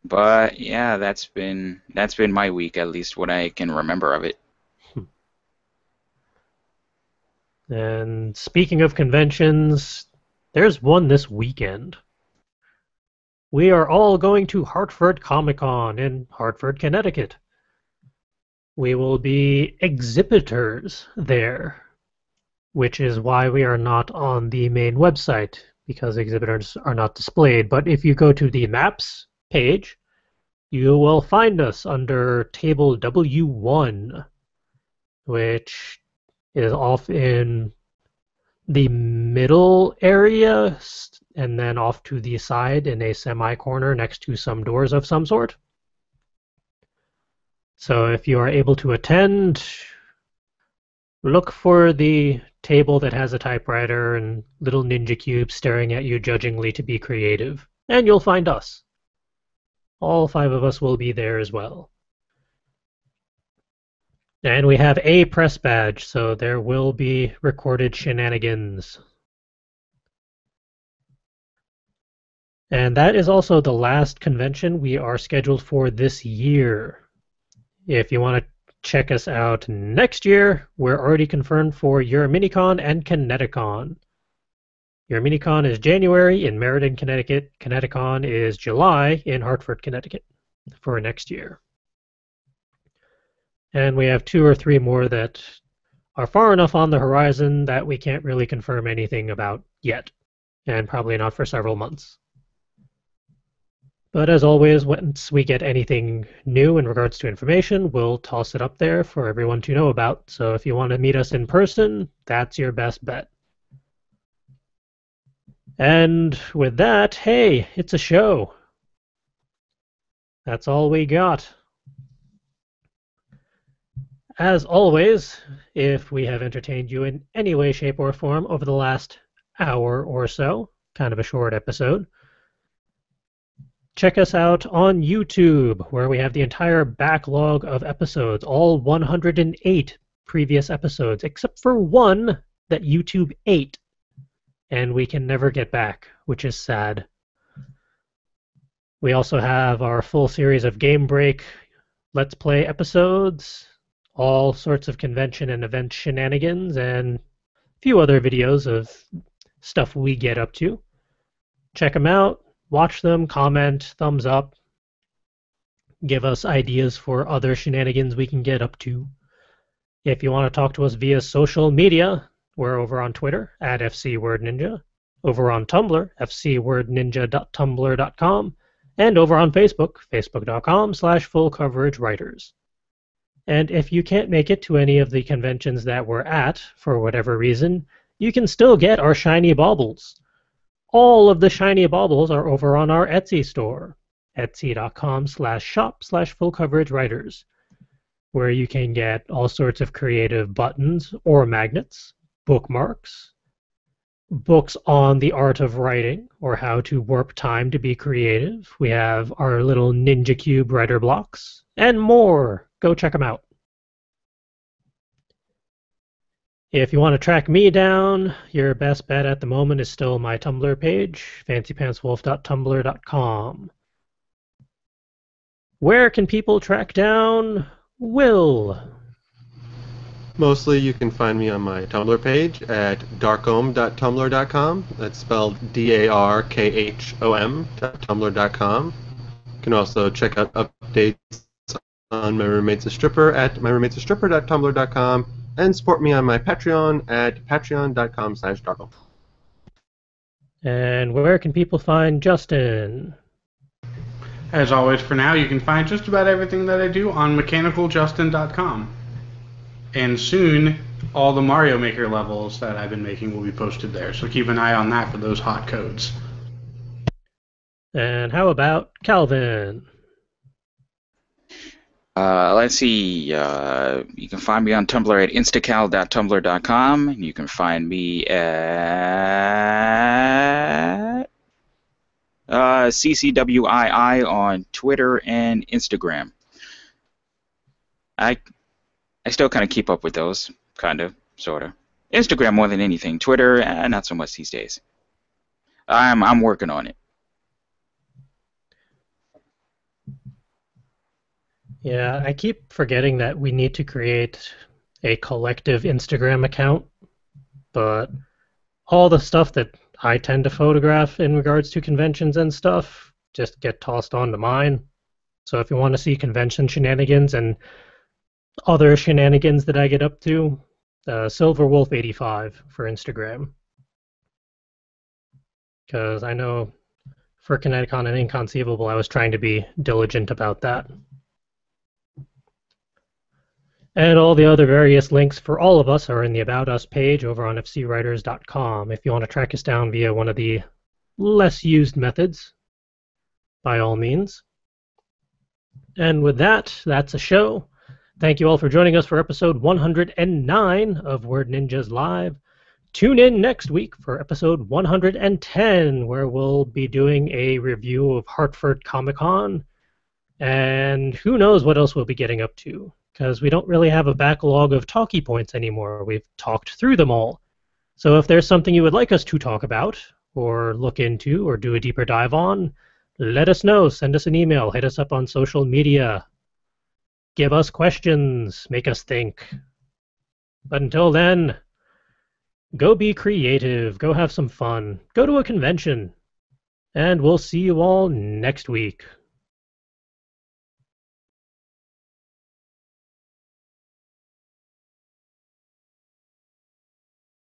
But yeah, that's been my week, at least what I can remember of it. And speaking of conventions, there's one this weekend. We are all going to Hartford Comic Con in Hartford, Connecticut. We will be exhibitors there, which is why we are not on the main website, because exhibitors are not displayed. But if you go to the maps page, you will find us under table W1, which is off in the middle area and then off to the side in a semi-corner next to some doors of some sort. So if you are able to attend, look for the table that has a typewriter and little ninja cubes staring at you judgingly to be creative, and you'll find us. All 5 of us will be there as well. And we have a press badge, so there will be recorded shenanigans. And that is also the last convention we are scheduled for this year. If you want to check us out next year, we're already confirmed for Euraminicon and Kineticon. Euraminicon is January in Meriden, Connecticut. Kineticon is July in Hartford, Connecticut for next year. And we have 2 or 3 more that are far enough on the horizon that we can't really confirm anything about yet, and probably not for several months. But as always, once we get anything new in regards to information, we'll toss it up there for everyone to know about. So if you want to meet us in person, that's your best bet. And with that, hey, it's a show. That's all we got. As always, if we have entertained you in any way, shape, or form over the last hour or so, kind of a short episode, check us out on YouTube, where we have the entire backlog of episodes, all 108 previous episodes, except for one that YouTube ate, and we can never get back, which is sad. We also have our full series of Game Break Let's Play episodes, all sorts of convention and event shenanigans, and a few other videos of stuff we get up to. Check them out. Watch them, comment, thumbs up, give us ideas for other shenanigans we can get up to. If you want to talk to us via social media, we're over on Twitter at FCWordNinja, over on Tumblr, fcwordninja.tumblr.com, and over on Facebook, facebook.com/fullcoveragewriters. And if you can't make it to any of the conventions that we're at, for whatever reason, you can still get our shiny baubles. All of the shiny baubles are over on our Etsy store, etsy.com/shop/fullcoveragewriters, where you can get all sorts of creative buttons or magnets, bookmarks, books on the art of writing or how to warp time to be creative. We have our little Ninja Cube writer blocks, and more. Go check them out. If you want to track me down, your best bet at the moment is still my Tumblr page, fancypantswolf.tumblr.com. Where can people track down Will? Mostly you can find me on my Tumblr page at darkhom.tumblr.com. That's spelled DARKHOM.tumblr.com. You can also check out updates on My Roommate's a Stripper at myroommatesastripper.tumblr.com, and support me on my Patreon at patreon.com/darkhom. And where can people find Justin? As always, for now, you can find just about everything that I do on mechanicalJustin.com. And soon, all the Mario Maker levels that I've been making will be posted there, so keep an eye on that for those hot codes. And how about Calvin? Let's see. You can find me on Tumblr at instacal.tumblr.com. You can find me at CCWII on Twitter and Instagram. I still kind of keep up with those, kind of, sort of. Instagram more than anything. Twitter, not so much these days. I'm working on it. Yeah, I keep forgetting that we need to create a collective Instagram account, but all the stuff that I tend to photograph in regards to conventions and stuff just get tossed onto mine. So if you want to see convention shenanigans and other shenanigans that I get up to, Silverwolf85 for Instagram. Because I know for Kineticon and Inconceivable, I was trying to be diligent about that. And all the other various links for all of us are in the About Us page over on fcwriters.com if you want to track us down via one of the less used methods, by all means. And with that, that's a show. Thank you all for joining us for episode 109 of Word Ninjas Live. Tune in next week for episode 110, where we'll be doing a review of Hartford Comic Con. And who knows what else we'll be getting up to, because we don't really have a backlog of talkie points anymore. We've talked through them all. So if there's something you would like us to talk about, or look into, or do a deeper dive on, let us know. Send us an email. Hit us up on social media. Give us questions. Make us think. But until then, go be creative. Go have some fun. Go to a convention. And we'll see you all next week.